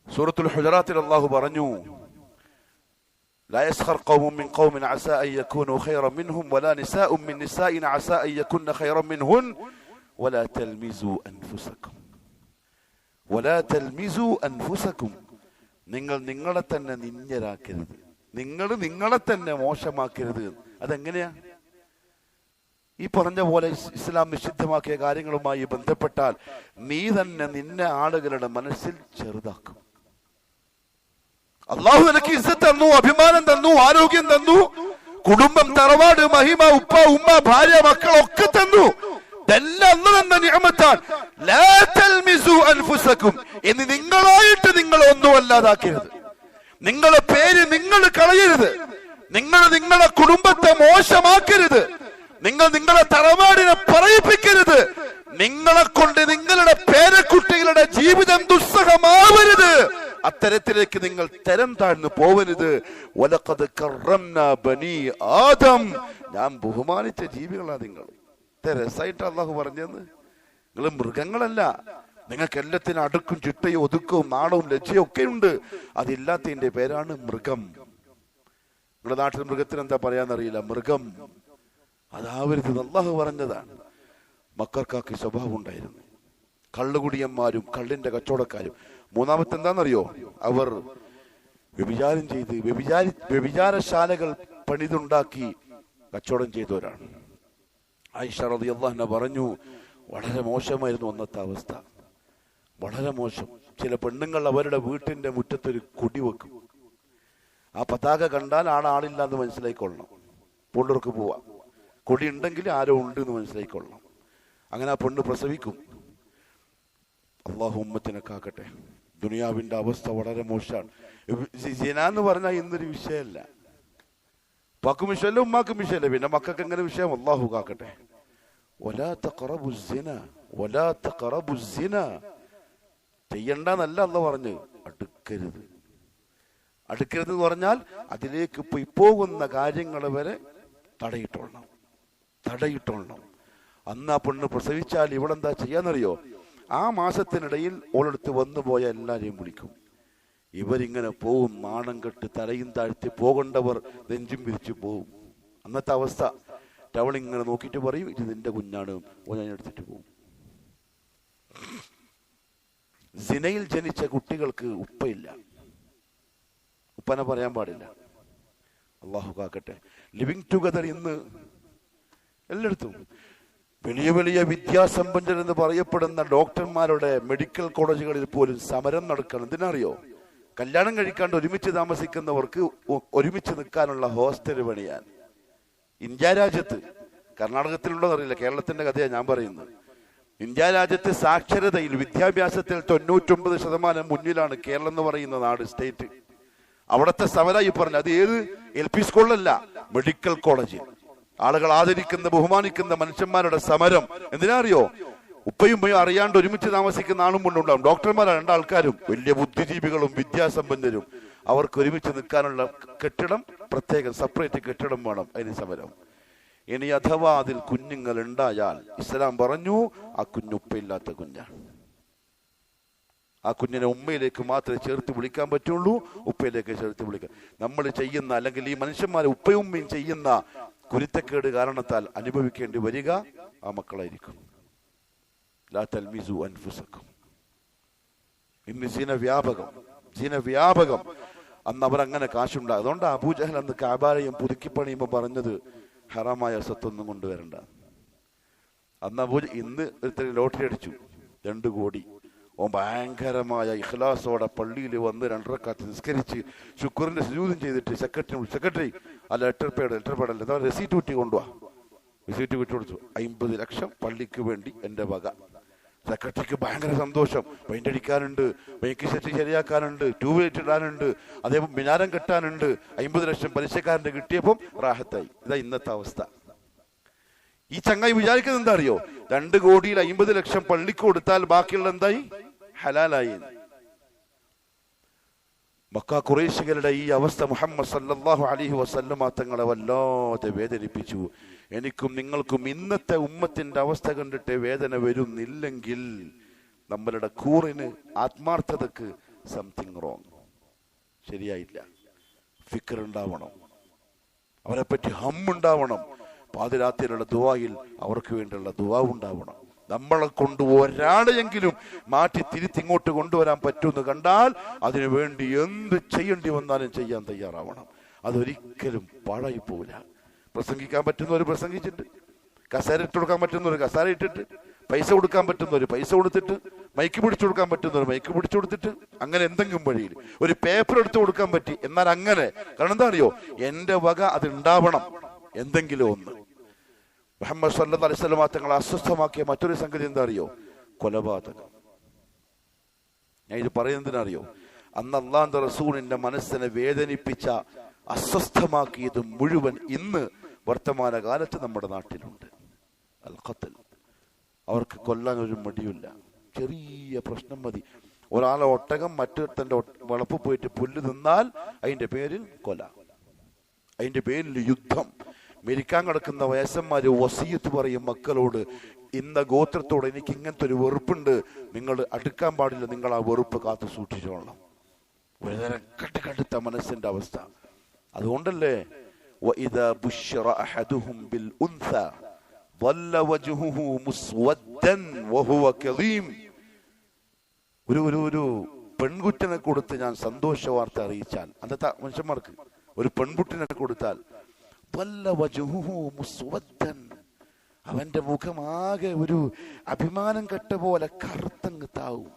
സൂറത്തുൽ ഹുജറാത്തിൽ അള്ളാഹു പറഞ്ഞു, لا يسخر قوم من قوم عسى أن يكونوا خيرا منهم ولا نساء من نساء عسى أن يكن خيرا منهن ولا تلمزوا أنفسكم ولا تلمزوا أنفسكم. നിങ്ങൾ നിങ്ങളെ തന്നെ നിന്ദരാക്കരുത്, നിങ്ങൾ നിങ്ങളെ തന്നെ മോശമാക്കരുത്. അതെങ്ങനെയാ? ഈ പറഞ്ഞ പോലെ ഇസ്ലാം നിഷിദ്ധമാക്കിയ കാര്യങ്ങളുമായി ബന്ധപ്പെട്ടാൽ നീ തന്നെ നിന്നെ ആളുകളുടെ മനസ്സിൽ ചെറുതാക്കും. അള്ളാഹു നിനക്ക് ഇസ്സത്ത് തന്നു, അഭിമാനം തന്നു, ആരോഗ്യം തന്നു, കുടുംബം, തറവാട്, മഹിമ, ഉപ്പ, ഉമ്മ, ഭാര്യ, മക്കൾ ഒക്കെ തന്നു. ഇതെല്ലാം അല്ലാഹു തന്ന നിഅമത്താണ്. ലാ തൽമിസു അൻഫുസകും, എന്ന് നിങ്ങളായിട്ട് നിങ്ങൾ ഒന്നും അല്ലാതാക്കരുത്. നിങ്ങളുടെ പേര് നിങ്ങൾ കളയരുത്, നിങ്ങൾ നിങ്ങളുടെ കുടുംബത്തെ മോശമാക്കരുത്, നിങ്ങൾ നിങ്ങളുടെ തറവാടിനെ പറയിപ്പിക്കരുത്, നിങ്ങളെ കൊണ്ട് നിങ്ങളുടെ പേരക്കുട്ടികളുടെ ജീവിതം ദുസ്സഹമാവരുത്, അത്തരത്തിലേക്ക് നിങ്ങൾ തരം താഴ്ന്നു പോവരുത്. വലഖദ് കറംനാ ബനി ആദം, ഞാൻ ബഹുമാനിച്ച ജീവികളാ നിങ്ങൾ. രസായിട്ട് അള്ളാഹു പറഞ്ഞെന്ന്. നിങ്ങൾ മൃഗങ്ങളല്ല, നിങ്ങൾക്ക് എല്ലാത്തിനും അടുക്കും ചിട്ടയും ഒതുക്കവും നാണവും ലജ്ജയും ഒക്കെ ഉണ്ട്. അതില്ലാത്തതിന്റെ പേരാണ് മൃഗം. നിങ്ങളുടെ നാട്ടിൽ മൃഗത്തിന് എന്താ പറയാന്നറിയില്ല, മൃഗം. അതാവരുത്, അള്ളാഹു പറഞ്ഞതാണ്. മക്കൾക്കാക്കി സ്വഭാവം ഉണ്ടായിരുന്നു, കള്ളുകുടിയന്മാരും കള്ളിന്റെ കച്ചവടക്കാരും. മൂന്നാമത്തെ എന്താണെന്നറിയോ? അവർ വ്യഭിചാരം ചെയ്ത് വ്യഭിചാരശാലകൾ പണിതുണ്ടാക്കി കച്ചവടം ചെയ്തവരാണ്. ആയിഷ റളിയല്ലാഹു അൻഹ പറഞ്ഞു, വളരെ മോശമായിരുന്നു അന്നത്തെ അവസ്ഥ, വളരെ മോശം. ചില പെണ്ണുങ്ങൾ അവരുടെ വീട്ടിന്റെ മുറ്റത്തൊരു കൊടി വെക്കും. ആ പതാക കണ്ടാൽ ആളില്ല എന്ന് മനസ്സിലായിക്കൊള്ളണം. പുള്ളർക്ക് പോവാം, കൊടി ഉണ്ടെങ്കിൽ ആരോ ഉണ്ട് എന്ന് മനസ്സിലായിക്കൊള്ളണം. അങ്ങനെ ആ പെണ്ണ് പ്രസവിക്കും. അള്ളാഹു ഉമ്മത്തിനെ കാക്കട്ടെ. ദുനിയാവിന്റെ അവസ്ഥ വളരെ മോശമാണ്. സിന എന്ന് പറഞ്ഞാൽ ഇന്നൊരു വിഷയമല്ല, ഉപ്പാക്കും വിഷയമല്ല, ഉമ്മാക്കും വിഷയമല്ല, പിന്നെ മക്കൾക്ക് എങ്ങനെ വിഷയം? അള്ളാഹു കാക്കട്ടെ. വലാ തഖറബു സിന, വലാ തഖറബു സിന, ചെയ്യണ്ടെന്നല്ല അള്ളാഹു പറഞ്ഞു, അടുക്കരുത്. അടുക്കരുത് എന്ന് പറഞ്ഞാൽ അതിലേക്ക് പോകുന്ന കാര്യങ്ങൾ വരെ തടയിട്ടോളണം. അന്ന് ആ പെണ്ണ് പ്രസവിച്ചാൽ ഇവളെന്താ ചെയ്യാന്നറിയോ? ആ മാസത്തിനിടയിൽ ഓളെടുത്ത് വന്നുപോയ എല്ലാരെയും വിളിക്കും. ഇവരിങ്ങനെ പോവും, നാണം കെട്ട് തലയും താഴ്ത്തി. പോകേണ്ടവർ നെഞ്ചും പിരിച്ചു പോവും. അന്നത്തെ അവസ്ഥ. അവൾ ഇങ്ങനെ നോക്കിയിട്ട് പറയും, ഇത് നിന്റെ കുഞ്ഞാണ്, ഞാൻ എടുത്തിട്ട് പോവും. സിനയിൽ ജനിച്ച കുട്ടികൾക്ക് ഉപ്പയില്ല, ഉപ്പനെ പറയാൻ പാടില്ല. അള്ളാഹു കാക്കട്ടെ. ലിവിങ് ടുഗദർ ഇന്ന് എല്ലായിടത്തും. വലിയ വലിയ വിദ്യാസമ്പന്നർ എന്ന് പറയപ്പെടുന്ന ഡോക്ടർമാരുടെ മെഡിക്കൽ കോളേജുകളിൽ പോലും സമരം നടക്കണം. എന്തിനറിയോ? കല്യാണം കഴിക്കാണ്ട് ഒരുമിച്ച് താമസിക്കുന്നവർക്ക് ഒരുമിച്ച് നിൽക്കാനുള്ള ഹോസ്റ്റൽ പണിയാൻ. ഇന്ത്യ രാജ്യത്ത്, കർണാടകത്തിലുള്ളതറിയില്ല, കേരളത്തിന്റെ കഥയാണ് ഞാൻ പറയുന്നത്. ഇന്ത്യ രാജ്യത്ത് സാക്ഷരതയിൽ, വിദ്യാഭ്യാസത്തിൽ 99% മുന്നിലാണ് കേരളം എന്ന് പറയുന്ന നാട്, സ്റ്റേറ്റ്. അവിടുത്തെ സമരമായി പറഞ്ഞു. അത് ഏത് LP സ്കൂളിലല്ല, മെഡിക്കൽ കോളേജിൽ. ആളുകൾ ആദരിക്കുന്ന ബഹുമാനിക്കുന്ന മനുഷ്യന്മാരുടെ സമരം. എന്തിനാ അറിയോ? ഉപ്പയും ഉമ്മയും അറിയാണ്ട് ഒരുമിച്ച് താമസിക്കുന്ന ആളും കൊണ്ടുണ്ടാവും. ഡോക്ടർമാരാണ് രണ്ടാൾക്കാരും, വലിയ ബുദ്ധിജീവികളും വിദ്യാസമ്പന്നരും. അവർക്ക് ഒരുമിച്ച് നിൽക്കാനുള്ള കെട്ടിടം, പ്രത്യേകം സെപ്പറേറ്റ് കെട്ടിടം വേണം. അതിന് സമരം. ഇനി അഥവാ അതിൽ കുഞ്ഞുങ്ങൾ ഉണ്ടായാൽ ഇസ്ലാം പറഞ്ഞു, ആ കുഞ്ഞുപ്പയില്ലാത്ത കുഞ്ഞാണ്. ആ കുഞ്ഞിനെ ഉമ്മയിലേക്ക് മാത്രമേ ചേർത്ത് വിളിക്കാൻ പറ്റുള്ളൂ, ഉപ്പയിലേക്ക് ചേർത്ത് വിളിക്കാൻ. നമ്മൾ ചെയ്യുന്ന, അല്ലെങ്കിൽ ഈ മനുഷ്യന്മാരെ ഉപ്പയും ഉമ്മയും ചെയ്യുന്ന കുരുത്തക്കേട് കാരണത്താൽ അനുഭവിക്കേണ്ടി വരിക ആ മക്കളായിരിക്കും. ലാ തൽമിസു അൻഫുസകും. ഇന്ന് ജിന വ്യാപകം. അന്ന് അവർ അങ്ങനെ കാശുണ്ടാകും. അതുകൊണ്ട് അബൂജഹൽ അന്ന് കഅബാലയം പുതുക്കി പണിയുമ്പോൾ പറഞ്ഞത്, ഹറാമായ സ്വത്തൊന്നും കൊണ്ടുവരണ്ട. അന്ന് ഇന്ന് ഒരുത്തരം ലോട്ടറി അടിച്ചു 2 കോടി. ഓൻ ഭയങ്കരമായ ഇഖ്ലാസോടെ പള്ളിയിൽ വന്ന് 2 റക്അത്ത് നിസ്കരിച്ച് ശുക്റിന്റെ സുജൂദും ചെയ്തിട്ട് സെക്രട്ടറി ആ ലെറ്റർ പേഡ് റെസീറ്റ് കുറ്റി കൊണ്ടുപോവാ. റെസീറ്റ് വിട്ടു കൊടുത്തു. 50 ലക്ഷം പള്ളിക്ക് വേണ്ടി എന്റെ വക. സെക്രട്ടറിക്ക് ഭയങ്കര സന്തോഷം. പെയിന്റ് അടിക്കാനുണ്ട്, ബൈക്ക് സെറ്റ് ശരിയാക്കാനുണ്ട്, ട്യൂബ് ലൈറ്റ് ഇടാനുണ്ട്, അതേപോലെ മിനാരം കെട്ടാനുണ്ട്. 50 ലക്ഷം പലിശക്കാരൻ്റെ കിട്ടിയപ്പം റാഹത്തായി. ഇതാ ഇന്നത്തെ അവസ്ഥ. ഈ ചങ്ങായി വിചാരിക്കുന്നത് എന്താ അറിയോ? 2 കോടിയിൽ 50 ലക്ഷം പള്ളിക്ക് കൊടുത്താൽ ബാക്കിയുള്ള എന്തായി? ഹലാലായി. മക്ക ഖുറൈശികളുടെ ഈ അവസ്ഥ മുഹമ്മദ് സല്ലല്ലാഹു അലൈഹി വസല്ലമ തങ്ങളെ വല്ലാതെ വേദനിപ്പിച്ചു. എനിക്കും നിങ്ങൾക്കും ഇന്നത്തെ ഉമ്മത്തിന്റെ അവസ്ഥ കണ്ടിട്ട് വേദന വരുന്നില്ലെങ്കിൽ നമ്മളുടെ കൂറിന്, ആത്മാർത്ഥതക്ക് സംതിങ് റോങ്, ശരിയായില്ല. ഫിക്ർ ഉണ്ടാവണം, അവരെ പറ്റി ഹമ്മുണ്ടാവണം. പാതിരാത്രിയിലുള്ള ദുആയിൽ അവർക്ക് വേണ്ടിയുള്ള ദുആ ഉണ്ടാവണം. നമ്മളെ കൊണ്ട് ഒരാളെയെങ്കിലും മാറ്റി തിരിച്ചിങ്ങോട്ട് കൊണ്ടുവരാൻ പറ്റുമെന്ന് കണ്ടാൽ അതിനു വേണ്ടി എന്ത് ചെയ്യേണ്ടി വന്നാലും ചെയ്യാൻ തയ്യാറാവണം. അതൊരിക്കലും പാഴായി പോവില്ല. പ്രസംഗിക്കാൻ പറ്റുന്നവർ പ്രസംഗിച്ചിട്ട്, കസേര ഇട്ട് കൊടുക്കാൻ പറ്റുന്നവർ കസേര ഇട്ടിട്ട്, പൈസ കൊടുക്കാൻ പറ്റുന്നവർ പൈസ കൊടുത്തിട്ട്, മൈക്ക് പിടിച്ചു കൊടുക്കാൻ പറ്റുന്നവർ മൈക്ക് പിടിച്ചു കൊടുത്തിട്ട്, അങ്ങനെ എന്തെങ്കിലും വഴിയിൽ ഒരു പേപ്പർ എടുത്തു കൊടുക്കാൻ പറ്റി എന്നാൽ അങ്ങനെ. കാരണം എന്താ അറിയോ? എന്റെ വക അത് ഉണ്ടാവണം എന്തെങ്കിലും ഒന്ന്. മുഹമ്മദ് സല്ലല്ലാഹു അലൈഹി വസല്ലം തങ്ങളെ അസ്വസ്ഥമാക്കിയ മറ്റൊരു സംഗതി എന്താ അറിയോ? കൊലപാതകം. ഞാൻ ഇത് പറയുന്നതിനറിയോ? അന്ന് അല്ലാഹുവിന്റെ റസൂലിന്റെ മനസ്സിനെ വേദനിപ്പിച്ച, അസ്വസ്ഥമാക്കിയത് മുഴുവൻ ഇന്ന് വർത്തമാന കാലത്ത് നമ്മുടെ നാട്ടിലുണ്ട്. അൽ ഖത്ൽ. അവർക്ക് കൊല്ലാൻ ഒരു മടിയില്ല. ചെറിയ പ്രശ്നം മതി. ഒരാളെ ഒട്ടകം മറ്റൊരുത്തന്റെ വളപ്പ് പോയിട്ട് പുല്ല് തിന്നാൽ അതിന്റെ പേരിൽ കൊല, അതിന്റെ പേരിൽ യുദ്ധം. മരിക്കാൻ കിടക്കുന്ന വയസ്സന്മാര് വസിയത്ത് പറയും മക്കളോട്, ഇന്ന ഗോത്രത്തോട് എനിക്ക് ഇങ്ങനത്തെ ഒരു വെറുപ്പുണ്ട്, നിങ്ങൾ അടുക്കാൻ പാടില്ല, നിങ്ങൾ ആ വെറുപ്പ് കാത്തു സൂക്ഷിച്ചോളണം. ഒരുതരം കടുത്ത മനസ്സിന്റെ അവസ്ഥ. അതുകൊണ്ടല്ലേ وَإِذَا بُشِّرَ أَحَدُهُمْ بِالْأُنْثَى ظَلَّ وَجْهُهُ مُسْوَدًّا وَهُوَ كَظِيمٌ. ഒരു പെൺകുട്ടിനെ കൊടുത്ത് ഞാൻ സന്തോഷ വാർത്ത അറിയിച്ചാൽ, അന്നത്തെ മനുഷ്യന്മാർക്ക് ഒരു പെൺകുട്ടിനെ കൊടുത്താൽ ظَلَّ وَجْهُهُ مُسْوَدًّا, അവന്റെ മുഖമാകെ ഒരു അഭിമാനം കെട്ട പോലെ കറുത്തങ്ങ് താവും.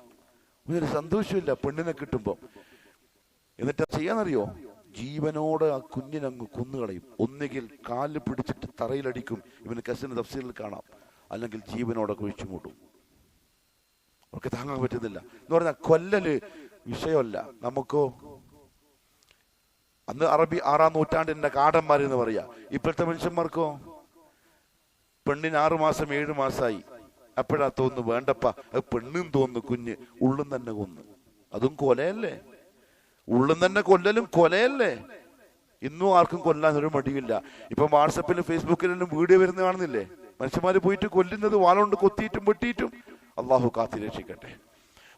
ഒരു സന്തോഷമില്ല പെണ്ണിനെ കിട്ടുമ്പോ. എന്നിട്ട് ചെയ്യാന്നറിയോ? ജീവനോട് ആ കുഞ്ഞിനങ്ങ് കൊന്നുകളയും. ഒന്നുകിൽ കാലിൽ പിടിച്ചിട്ട് തറയിലടിക്കും, ഇവന് കസിന് തഫ്സീറിൽ കാണാം, അല്ലെങ്കിൽ ജീവനോടെ കുഴിച്ചു മൂട്ടും. അവർക്ക് താങ്ങാൻ പറ്റുന്നില്ല എന്ന് പറഞ്ഞാൽ കൊല്ലല് വിഷയമല്ല. നമുക്കോ അന്ന് അറബി 6-ാം നൂറ്റാണ്ടിന്റെ കാടന്മാരെന്ന് പറയാ. ഇപ്പോഴത്തെ മനുഷ്യന്മാർക്കോ പെണ്ണിന് 6 മാസം 7 മാസമായി, അപ്പോഴാ തോന്നുന്നു വേണ്ടപ്പ അത് പെണ്ണും തോന്നുന്നു, കുഞ്ഞ് ഉള്ളും തന്നെ കൊന്ന്. അതും കൊലയല്ലേ? ഉള്ളും തന്നെ കൊല്ലലും കൊലയല്ലേ? ഇന്നും ആർക്കും കൊല്ലാൻ ഒരു മടിയില്ല. ഇപ്പൊ വാട്സപ്പിലും ഫേസ്ബുക്കിലും വീഡിയോ വരുന്ന കാണുന്നില്ലേ? മനുഷ്യന്മാര് പോയിട്ട് കൊല്ലുന്നത് വാളുകൊണ്ട് കൊത്തിയിട്ടും വെട്ടിയിട്ടും. അള്ളാഹു കാത്തി രക്ഷിക്കട്ടെ.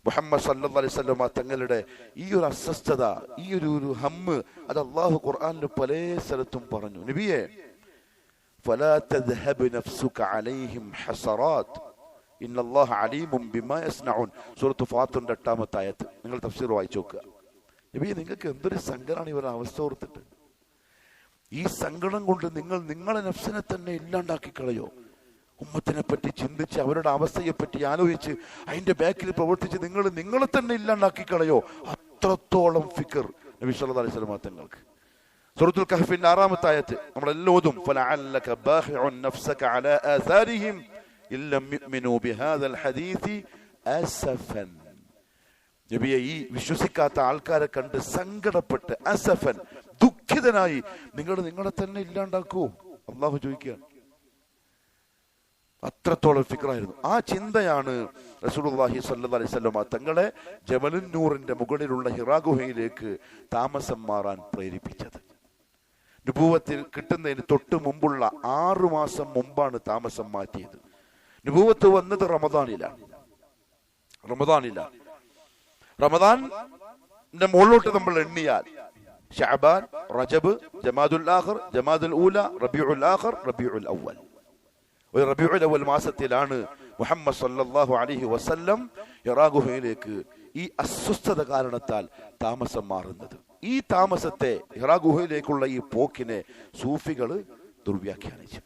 മുഹമ്മദ് സല്ലല്ലാഹു അലൈഹി വസല്ലം തങ്ങളുടെ ഈ ഒരു അസ്വസ്ഥത, ഈ ഒരു ഹമ്മ്, അത് അള്ളാഹു ഖുർആനിൽ പല സ്ഥലത്തും പറഞ്ഞു. നബിയെ, ഫലാ തദ്ഹബ് നഫ്സുക അലൈഹിം ഹസറാത്ത് ഇന്നല്ലാഹ അലീമും ബിമാ യസ്നഊൻ. സൂറത്ത് ഫാത്തിറിന്റെ 8-ാമത്തെ ആയത്ത് നിങ്ങൾ തഫ്സീർ വായിച്ചു നോക്കുക. നബിയെ, നിങ്ങൾക്ക് എന്തൊരു സങ്കടമാണ് ഇവരുടെ അവസ്ഥ ഓർത്തിട്ട്. ഈ സങ്കടം കൊണ്ട് നിങ്ങൾ നിങ്ങളെ നഫ്സിനെ തന്നെ ഇല്ലാണ്ടാക്കി കളയോ? ഉമ്മത്തിനെ പറ്റി ചിന്തിച്ച്, അവരുടെ അവസ്ഥയെ പറ്റി ആലോചിച്ച്, അതിന്റെ ബാക്കിൽ പ്രവർത്തിച്ച് നിങ്ങൾ നിങ്ങളെ തന്നെ ഇല്ലാണ്ടാക്കി കളയോ? അത്രത്തോളം ഫിക്ർ നബി സല്ലല്ലാഹു അലൈഹി വസല്ലം തങ്ങൾക്ക്. സൂറത്തുൽ കഹ്ഫിന്റെ 6-ാമത്തെ ആയത്ത് നമ്മളെല്ലാം ഓതും. ഫലഅല്ലക ബാഖിഉൻ നഫ്സക അലാ ആസാരിഹിം ഇല്ലം യുഅ്മിനൂ ബിഹാദൽ ഹദീസി അസഫൻ. നബിയെ, ഈ വിശ്വസിക്കാത്ത ആൾക്കാരെ കണ്ട് സങ്കടപ്പെട്ട്, അസഫൻ, ദുഃഖിതനായി നിങ്ങൾ നിങ്ങളെ തന്നെ ഇല്ലാണ്ടാക്കൂ? അള്ളാഹു ചോദിക്കുകയാണ്. അത്രത്തോളം ഫിക്റായിരുന്നു. ആ ചിന്തയാണ് റസൂലുള്ളാഹി സ്വല്ലല്ലാഹു അലൈഹി വസല്ലം തങ്ങളെ ജബലുൻ നൂറിന്റെ മുകളിലുള്ള ഹിറാ ഗുഹയിലേക്ക് താമസം മാറാൻ പ്രേരിപ്പിച്ചത്. നുബുവത്തിൽ കിട്ടുന്നതിന് തൊട്ട് മുമ്പുള്ള 6 മാസം മുമ്പാണ് താമസം മാറ്റിയത്. നുബുവത്ത് വന്നത് റമദാനിലാണ്. റമദാന്റെ മുകളിലോട്ട് നമ്മൾ എണ്ണിയാൽ ശഅബാൻ, റജബ്, ജമാദുൽ ആഖിർ, ജമാദുൽ ഊല, റബീഉൽ ആഖിർ, റബീഉൽ അവ്വൽ. ഒരു റബീഉൽ അവ്വൽ മാസത്തിലാണ് മുഹമ്മദ് സല്ലല്ലാഹു അലൈഹി വസല്ലം ഹിറാ ഗുഹയിലേക്ക് ഈ അസ്വസ്ഥത കാരണത്താൽ താമസം മാറുന്നത്. ഈ താമസത്തെ, ഹിറാ ഗുഹയിലേക്കുള്ള ഈ പോക്കിനെ സൂഫികള് ദുർവ്യാഖ്യാനിച്ചു.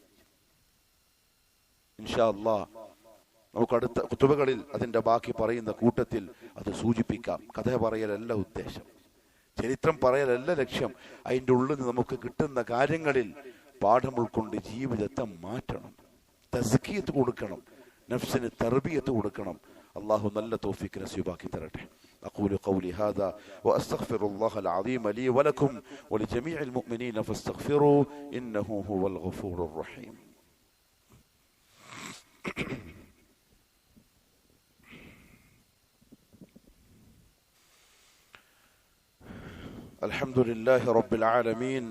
ഇൻഷാ അല്ലാഹ് നമുക്ക് അടുത്ത ഖുതുബകളിൽ അതിന്റെ ബാക്കി പറയുന്ന കൂട്ടത്തിൽ അത് സൂചിപ്പിക്കാം. കഥ പറയലല്ല ഉദ്ദേശം, ചരിത്രം പറയലല്ല ലക്ഷ്യം. അതിൻ്റെ ഉള്ളിൽ നിന്ന് നമുക്ക് കിട്ടുന്ന കാര്യങ്ങളിൽ പാഠം ഉൾക്കൊണ്ട് ജീവിതത്തെ മാറ്റണം, തസ്കിയത്ത് കൊടുക്കണം, നഫ്സിന് തർബിയത്ത് കൊടുക്കണം. അള്ളാഹു നല്ല തൗഫീഖ് നസീബാക്കി തരട്ടെ. أقول قولي هذا وأستغفر الله العظيم لي ولكم ولجميع المؤمنين فاستغفروه إنه هو الغفور الرحيم. الحمد لله رب العالمين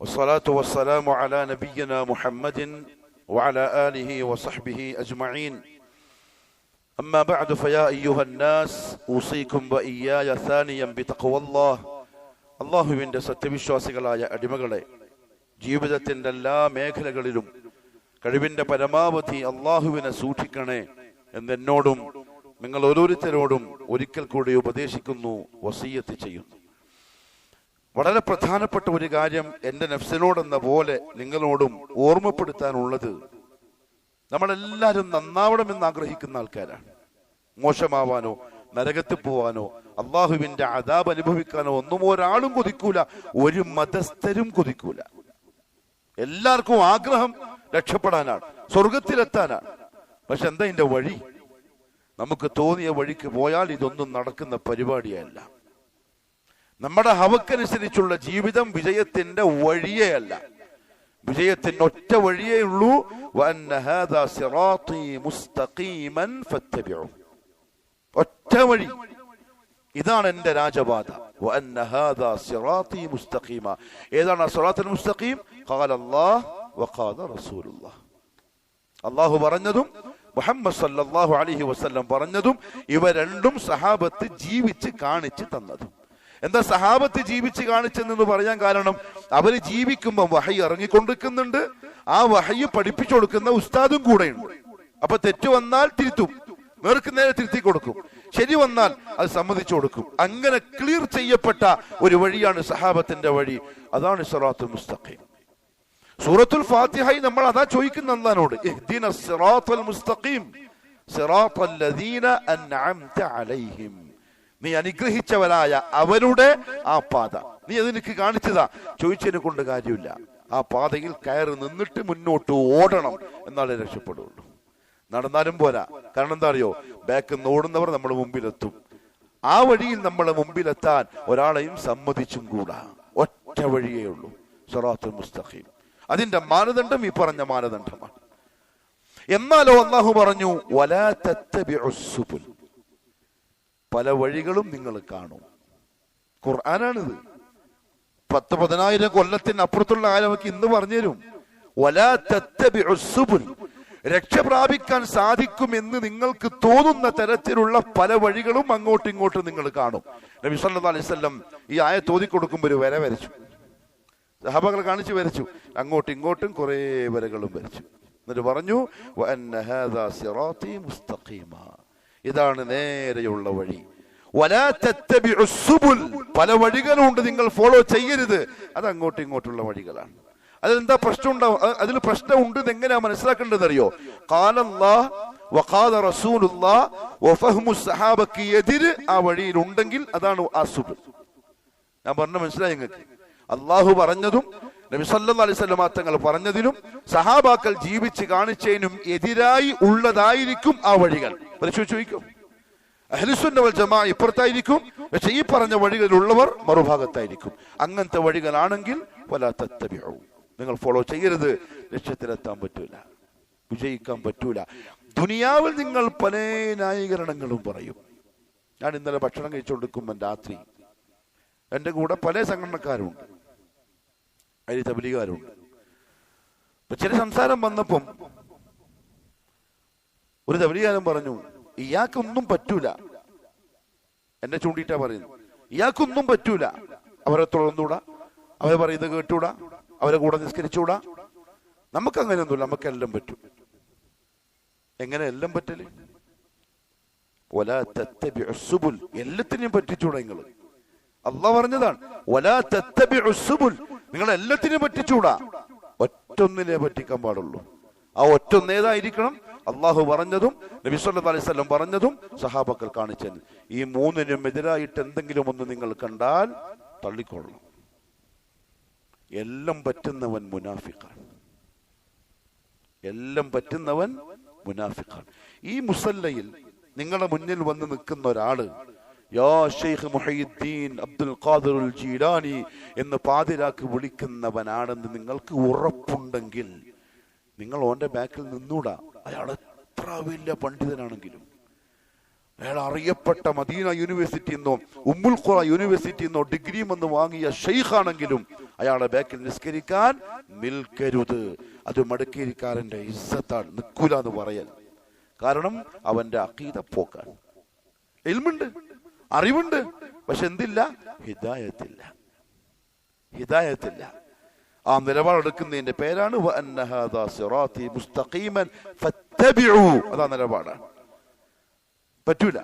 والصلاة والسلام على نبينا محمد وعلى آله وصحبه أجمعين. أما بعد فيا أيها الناس أوصيكم وإياي ثانيا بتقوى الله. അള്ളാഹുവിൻ്റെ സത്യവിശ്വാസികളായ അടിമകളെ, ജീവിതത്തിൻ്റെ എല്ലാ മേഖലകളിലും കഴിവിൻ്റെ പരമാവധി അള്ളാഹുവിനെ സൂക്ഷിക്കണേ എന്നെന്നോടും നിങ്ങൾ ഓരോരുത്തരോടും ഒരിക്കൽ കൂടി ഉപദേശിക്കുന്നു, വസിയ്യത്ത് ചെയ്യുന്നു. വളരെ പ്രധാനപ്പെട്ട ഒരു കാര്യം എൻ്റെ നഫ്സിനോടെന്ന പോലെ നിങ്ങളോടും ഓർമ്മപ്പെടുത്താനുള്ളത്, നമ്മളെല്ലാവരും നന്നാവണമെന്ന് ആഗ്രഹിക്കുന്ന ആൾക്കാരാണ്. മോശമാവാനോ നരകത്തിൽ പോവാനോ അള്ളാഹുവിന്റെ അദാബ് അനുഭവിക്കാനോ ഒന്നും ഒരാളും കൊതിക്കൂല, ഒരു മതസ്ഥരും കൊതിക്കൂല. എല്ലാവർക്കും ആഗ്രഹം രക്ഷപ്പെടാനാണ്, സ്വർഗത്തിലെത്താനാണ്. പക്ഷെ എന്താ ഇതിന്റെ വഴി? നമുക്ക് തോന്നിയ വഴിക്ക് പോയാൽ ഇതൊന്നും നടക്കുന്ന പരിപാടിയല്ല. നമ്മുടെ ഹവക്കനുസരിച്ചുള്ള ജീവിതം വിജയത്തിന്റെ വഴിയേ അല്ല. വിജയത്തിന് ഒറ്റ വഴിയേ ഉള്ളൂ. ഒറ്റ വഴി, ഇതാണ് എന്റെ രാജപാത. ഏതാണ് സിറാത്തുൽ മുസ്തഖീം? ഖാല അല്ലാഹ് വഖാല റസൂലുള്ളാഹ്. അല്ലാഹു പറഞ്ഞതും മുഹമ്മദ് സല്ലല്ലാഹു അലൈഹി വസല്ലം പറഞ്ഞതും ഇവ രണ്ടും സഹാബത്ത് ജീവിച്ച് കാണിച്ചു തന്നതും. എന്താ സഹാബത്ത് ജീവിച്ച് കാണിച്ചെന്ന് പറയാൻ കാരണം, അവര് ജീവിക്കുമ്പോൾ വഹയി ഇറങ്ങിക്കൊണ്ടിരിക്കുന്നുണ്ട്, ആ വഹയി പഠിപ്പിച്ചു കൊടുക്കുന്ന ഉസ്താദും കൂടെയുണ്ട്. അപ്പൊ തെറ്റ് വന്നാൽ തിരുത്തും, നേർക്ക് നേരെ തിരുത്തി കൊടുക്കും, ശരി വന്നാൽ അത് സമ്മതിച്ചു കൊടുക്കും. അങ്ങനെ ക്ലിയർ ചെയ്യപ്പെട്ട ഒരു വഴിയാണ് സഹാബത്തിന്റെ വഴി. അതാണ് സിറാത്തുൽ മുസ്തഖീം. സൂറത്തുൽ ഫാത്തിഹയിൽ നമ്മൾ അതാ ചോദിക്കുന്ന അല്ലാഹുവോട്, ഇഹ്ദിനസ് സിറാത്തുൽ മുസ്തഖീം സിറാത്തൽ ലദീന അൻഅംത അലൈഹിം. നീ അനുഗ്രഹിച്ചവരായ അവരുടെ ആ പാത നീ അതെനിക്ക് കാണിച്ചതാ. ചോദിച്ചതിനെ കൊണ്ട് കാര്യമില്ല, ആ പാതയിൽ കയറി നിന്നിട്ട് മുന്നോട്ട് ഓടണം, എന്നാലേ രക്ഷപ്പെടുള്ളൂ. നടന്നാലും പോരാ. കാരണം എന്താ അറിയോ, ബാക്കിൽ നിന്ന് ഓടുന്നവർ നമ്മുടെ മുമ്പിലെത്തും. ആ വഴിയിൽ നമ്മളെ മുമ്പിലെത്താൻ ഒരാളെയും സമ്മതിച്ചും കൂടാ. ഒറ്റ വഴിയേ ഉള്ളൂ, സിറാത്തുൽ മുസ്തഖീം. അതിന്റെ മാനദണ്ഡം ഈ പറഞ്ഞ മാനദണ്ഡമാണ്. എന്നാലോ അല്ലാഹു പറഞ്ഞു, വലാ തത്തബിഉസ് സുബുൽ. പല വഴികളും നിങ്ങൾ കാണും. ഖുർആനാണിത്. 10,000 കൊല്ലത്തിന് അപ്പുറത്തുള്ള ആലമൊക്കെ ഇന്ന് പറഞ്ഞുതരും. വലാ തത്തബിഉസ് സുബുൽ. രക്ഷ പ്രാപിക്കാൻ സാധിക്കുമെന്ന് നിങ്ങൾക്ക് തോന്നുന്ന തരത്തിലുള്ള പല വഴികളും അങ്ങോട്ടും ഇങ്ങോട്ടും നിങ്ങൾ കാണും. നബി സല്ലല്ലാഹു അലൈഹി വസല്ലം ഈ ആയത്ത് ഓതി കൊടുക്കുമ്പോൾ ഒരു വര വരച്ചു, സഹാബകൾ കാണിച്ചു വരച്ചു. അങ്ങോട്ടും ഇങ്ങോട്ടും കുറെ വരകളും വരച്ചു. എന്നിട്ട് പറഞ്ഞു, വഅന്ന ഹാദാ സിറാത്തി മുസ്തഖീമ. ഇതാണ് നേരെയുള്ള വഴി. വലാ തത്തബിഉസ് സുബുൽ. പല വഴികളുണ്ട്, നിങ്ങൾ ഫോളോ ചെയ്യരുത്. അത് അങ്ങോട്ടും ഇങ്ങോട്ടുള്ള വഴികളാണ്. അതിലെന്താ പ്രശ്നം ഉണ്ടാവും? അതിൽ പ്രശ്നമുണ്ട്. എങ്ങനെയാ മനസ്സിലാക്കേണ്ടത് അറിയോ? ഖാലല്ലാഹ് വഖാല റസൂലുള്ളാഹ് വഫഹ്മു സഹാബക്ക് എതിര് ആ വഴിയിൽ ഉണ്ടെങ്കിൽ അതാണ് ആ സുബുൽ. ഞാൻ പറഞ്ഞ മനസ്സിലായി നിങ്ങൾക്ക്? അള്ളാഹു പറഞ്ഞതും നബി സല്ലല്ലാഹു അലൈഹി വസല്ലം തങ്ങൾ പറഞ്ഞതിനും സഹാബാക്കൾ ജീവിച്ച് കാണിച്ചതിനും എതിരായി ഉള്ളതായിരിക്കും ആ വഴികൾ. ചോദിക്കും, അഹ്ലുസുന്ന വൽ ജമാഅ ഇപ്പുറത്തായിരിക്കും, പക്ഷെ ഈ പറഞ്ഞ വഴികളിലുള്ളവർ മറുഭാഗത്തായിരിക്കും. അങ്ങനത്തെ വഴികളാണെങ്കിൽ വലാ തത്തബിഉ, നിങ്ങൾ ഫോളോ ചെയ്യരുത്. ലക്ഷ്യത്തിലെത്താൻ പറ്റൂല, വിജയിക്കാൻ പറ്റൂല. ദുനിയാവിൽ നിങ്ങൾ പല ന്യായീകരണങ്ങളും പറയും. ഞാൻ ഇന്നലെ ഭക്ഷണം കഴിച്ചുകൊണ്ടിരിക്കുമ്പോൾ രാത്രി എൻ്റെ കൂടെ പല സംഘടനക്കാരുണ്ട്, അതിൽ തബ്ലീഗുകാരുണ്ട്. ചില സംസാരം വന്നപ്പം ഒരു തബ്ലീഗുകാരൻ പറഞ്ഞു, ഇയാൾക്കൊന്നും പറ്റൂല. എന്നെ ചൂണ്ടിയിട്ടാ പറയുന്നു, ഇയാൾക്കൊന്നും പറ്റൂല. അവരെ തുറന്നൂടാ, അവരെ പറയുന്നത് കേട്ടൂടാ, അവരെ കൂടെ നിസ്കരിച്ചൂടാ. നമുക്കങ്ങനെയൊന്നുമില്ല, നമുക്കെല്ലാം പറ്റും. എങ്ങനെ എല്ലാം പറ്റല്? വലാ തത്തബിഉസ് സുബുൽ. എല്ലാത്തിനെയും പറ്റിച്ചൂടാ നിങ്ങൾ. അല്ലാഹ് പറഞ്ഞതാണ്, വലാ തത്തബിഉസ് സുബുൽ. നിങ്ങൾ എല്ലാത്തിനെയും പറ്റിച്ചൂടാ, ഒറ്റൊന്നിനെ പറ്റിക്കാൻ പാടുള്ളൂ. ആ ഒറ്റൊന്നേതായിരിക്കണം? അള്ളാഹു പറഞ്ഞതും നബി സല്ലല്ലാഹു അലൈഹി വസല്ലം പറഞ്ഞതും സഹാബക്കൾ കാണിച്ചത്. ഈ മൂന്നിനും എതിരായിട്ട് എന്തെങ്കിലും ഒന്ന് നിങ്ങൾ കണ്ടാൽ തള്ളിക്കൊള്ളണം. എല്ലാം പറ്റുന്നവൻ മുനാഫിഖാണ്. എല്ലാം പറ്റുന്നവൻ മുനാഫിഖാണ്. ഈ മുസല്ലയിൽ നിങ്ങളുടെ മുന്നിൽ വന്ന് നിൽക്കുന്ന ഒരാള് യാ ഷെയ്ഖ് മുഹയ്യിദ്ദീൻ അബ്ദുൽ ഖാദിറുൽ ജീലാനി എന്ന് പാതിരാക്ക് വിളിക്കുന്നവനാണെന്ന് നിങ്ങൾക്ക് ഉറപ്പുണ്ടെങ്കിൽ നിങ്ങൾ ഓന്റെ ബാക്കിൽ നിന്നൂടാ. അയാൾ എത്ര വലിയ പണ്ഡിതനാണെങ്കിലും, അയാൾ അറിയപ്പെട്ട മദീന യൂണിവേഴ്സിറ്റിയിൽ നിന്നോ ഉമ്മുൽ ഖുറ യൂണിവേഴ്സിറ്റിയിൽ നിന്നോ ഡിഗ്രി വന്ന് വാങ്ങിയ ഷെയ്ഖാണെങ്കിലും അയാളെ ബാക്കിൽ നിസ്കരിക്കാൻ നിൽക്കരുത്. അത് മടക്കിയിരിക്കാരന്റെ ഇസ്സത്താണ്, നിൽക്കൂല എന്ന് പറയൽ. കാരണം അവന്റെ അഖീദ പോക്കാൻ. ഇൽമുണ്ട്, അറിവുണ്ട്, പക്ഷെ എന്തില്ല? ഹിദായത്തില്ല. ഹിദായത്തില്ല. ആ നിലപാടെടുക്കുന്നതിന്റെ പേരാണ് അതാ നിലപാടാണ്. പറ്റൂല.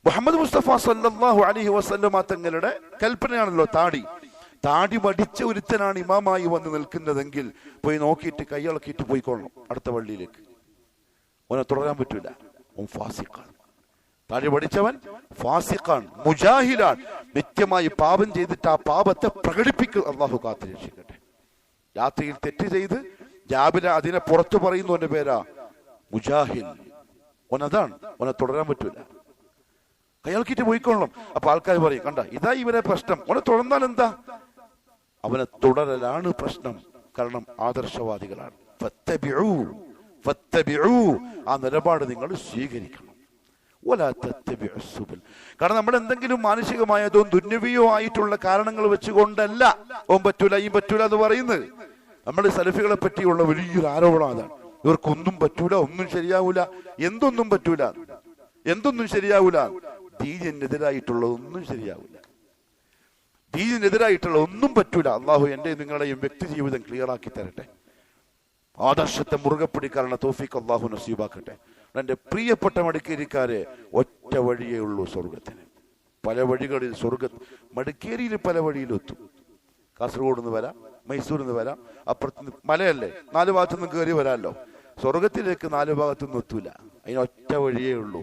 മുഹമ്മദ് മുസ്തഫ സല്ലല്ലാഹു അലൈഹി വസല്ലമ തങ്ങളുടെ കൽപ്പനയാണല്ലോ താടി മടിച്ച ഒരുത്തനാണ് ഇമാമായി വന്ന് നിൽക്കുന്നതെങ്കിൽ പോയി നോക്കിയിട്ട് കൈയിളക്കിയിട്ട് പോയിക്കൊള്ളണം അടുത്ത പള്ളിയിലേക്ക്. ഓനെ തുടരാൻ പറ്റൂല. ഓൻ ഫാസിഖാണ്. താടി പഠിച്ചവൻ ഫാസിഖാണ്, മുജാഹിലാണ്. നിത്യമായി പാപം ചെയ്തിട്ട് ആ പാപത്തെ പ്രകടിപ്പിക്കുക. അള്ളാഹു കാത്തു രക്ഷിക്കട്ടെ. രാത്രിയിൽ തെറ്റ് ചെയ്ത് രാവിലെ അതിനെ പുറത്തു പറയുന്നവന്റെ പേരാ മുജാഹിൽ. ഓനതാണ്. ഓനെ തുടരാൻ പറ്റൂല. കയ്യാൾക്കിട്ട് പോയിക്കൊള്ളണം. അപ്പൊ ആൾക്കാർ പറയും, കണ്ട ഇതാ ഇവരെ പ്രശ്നം, ഓനെ തുടർന്നാൽ എന്താ? അവനെ തുടരലാണ് പ്രശ്നം. കാരണം ആദർശവാദികളാണ്. ആ നിലപാട് നിങ്ങൾ സ്വീകരിക്കണം. കാരണം നമ്മൾ എന്തെങ്കിലും മാനസികമായതോ ദുന്യവിയോ ആയിട്ടുള്ള കാരണങ്ങൾ വെച്ചുകൊണ്ടല്ല ഓൻ പറ്റൂല ഈ പറ്റൂല എന്ന് പറയുന്നത്. നമ്മൾ സലഫികളെ പറ്റിയുള്ള വലിയൊരു ആരോപണം അതാണ്. ഇവർക്കൊന്നും പറ്റൂല, ഒന്നും ശരിയാവൂല, എന്തൊന്നും പറ്റൂല, എന്തൊന്നും ശരിയാവൂല. ദീനിനെതിരായിട്ടുള്ള ഒന്നും ശരിയാവൂല, ദീനിനെതിരായിട്ടുള്ള ഒന്നും പറ്റൂല. അള്ളാഹു എന്റെ നിങ്ങളുടെയും വ്യക്തി ജീവിതം ക്ലിയർ ആക്കി തരട്ടെ. ആദർശത്തെ മുറുകെ പിടിക്കാനുള്ള തൗഫീഖ് അള്ളാഹു നസീബാക്കട്ടെ. എന്റെ പ്രിയപ്പെട്ട മടിക്കേരിക്കാരെ, ഒറ്റ വഴിയേ ഉള്ളൂ സ്വർഗത്തിന്. പല വഴികളിൽ മടിക്കേരിയിൽ പല വഴിയിലെത്തും. കാസർഗോഡ് നിന്ന് വരാം, മൈസൂരിൽ നിന്ന് വരാം, അപ്പുറത്ത് മലയല്ലേ, 4 ഭാഗത്തുനിന്ന് കയറി വരാമല്ലോ. സ്വർഗത്തിലേക്ക് 4 ഭാഗത്തുനിന്ന് എത്തൂല. അതിന് ഒറ്റ വഴിയേ ഉള്ളൂ.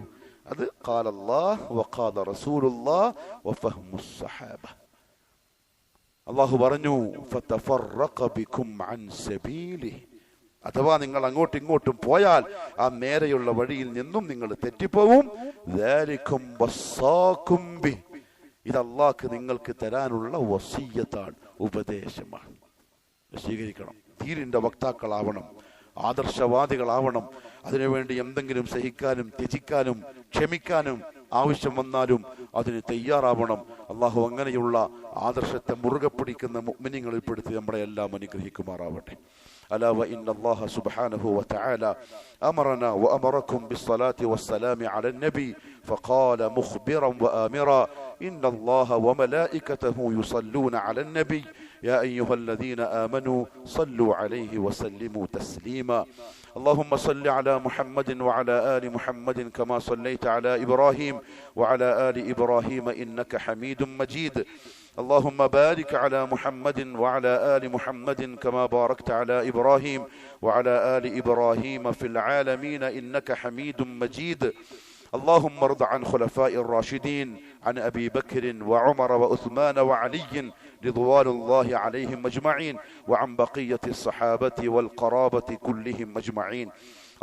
അത് ഖാല അല്ലാഹ് വഖാല റസൂലുള്ളാഹ് വഫഹ്മുസ് സഹാബ. അല്ലാഹു പറഞ്ഞു ഫതഫറഖ ബികും അൻ സബീലിഹി. അഥവാ നിങ്ങൾ അങ്ങോട്ടും ഇങ്ങോട്ടും പോയാൽ ആ നേരെയുള്ള വഴിയിൽ നിന്നും നിങ്ങൾ തെറ്റിപ്പോവും. ദാലികും വസ്സാകും ബിഹി. ഇത് അല്ലാഹ് നിങ്ങൾക്ക് തരാനുള്ള വസിയ്യത്താണ്, ഉപദേശമാണ്. സ്വീകരിക്കണം. ദീനിന്റെ വക്താക്കളാവണം, ആദർശവാദികളാവണം. അതിനുവേണ്ടി എന്തെങ്കിലും സഹിക്കാനും ത്യജിക്കാനും ക്ഷമിക്കാനും ആവശ്യം വന്നാലും അതിന് തയ്യാറാവണം. അള്ളാഹു അങ്ങനെയുള്ള ആദർശത്തെ മുറുകെ പിടിക്കുന്ന മുഅ്മിനീങ്ങളിൽ പെടുത്തി നമ്മളെ എല്ലാം അനുഗ്രഹിക്കുമാറാവട്ടെ. ألا وإن الله سبحانه وتعالى أمرنا وأمركم بالصلاة والسلام على النبي فقال مخبرا وآمرا إن الله وملائكته يصلون على النبي يا أيها الذين آمنوا صلوا عليه وسلموا تسليما. اللهم صل على محمد وعلى آل محمد كما صليت على إبراهيم وعلى آل إبراهيم إنك حميد مجيد. اللهم بارك على محمد وعلى آل محمد كما باركت على إبراهيم وعلى آل إبراهيم في العالمين إنك حميد مجيد. اللهم ارض عن خلفاء الراشدين عن أبي بكر وعمر وعثمان وعلي رضوان الله عليهم أجمعين وعن بقية الصحابة والقرابة كلهم أجمعين.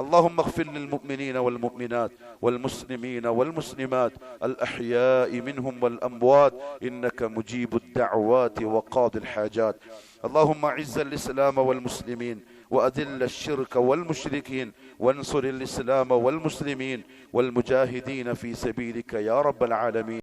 اللهم اغفر للمؤمنين والمؤمنات والمسلمين والمسلمات الأحياء منهم والأموات إنك مجيب الدعوات وقاضي الحاجات. اللهم اعز الإسلام والمسلمين وأذل الشرك والمشركين وانصر الإسلام والمسلمين والمجاهدين في سبيلك يا رب العالمين.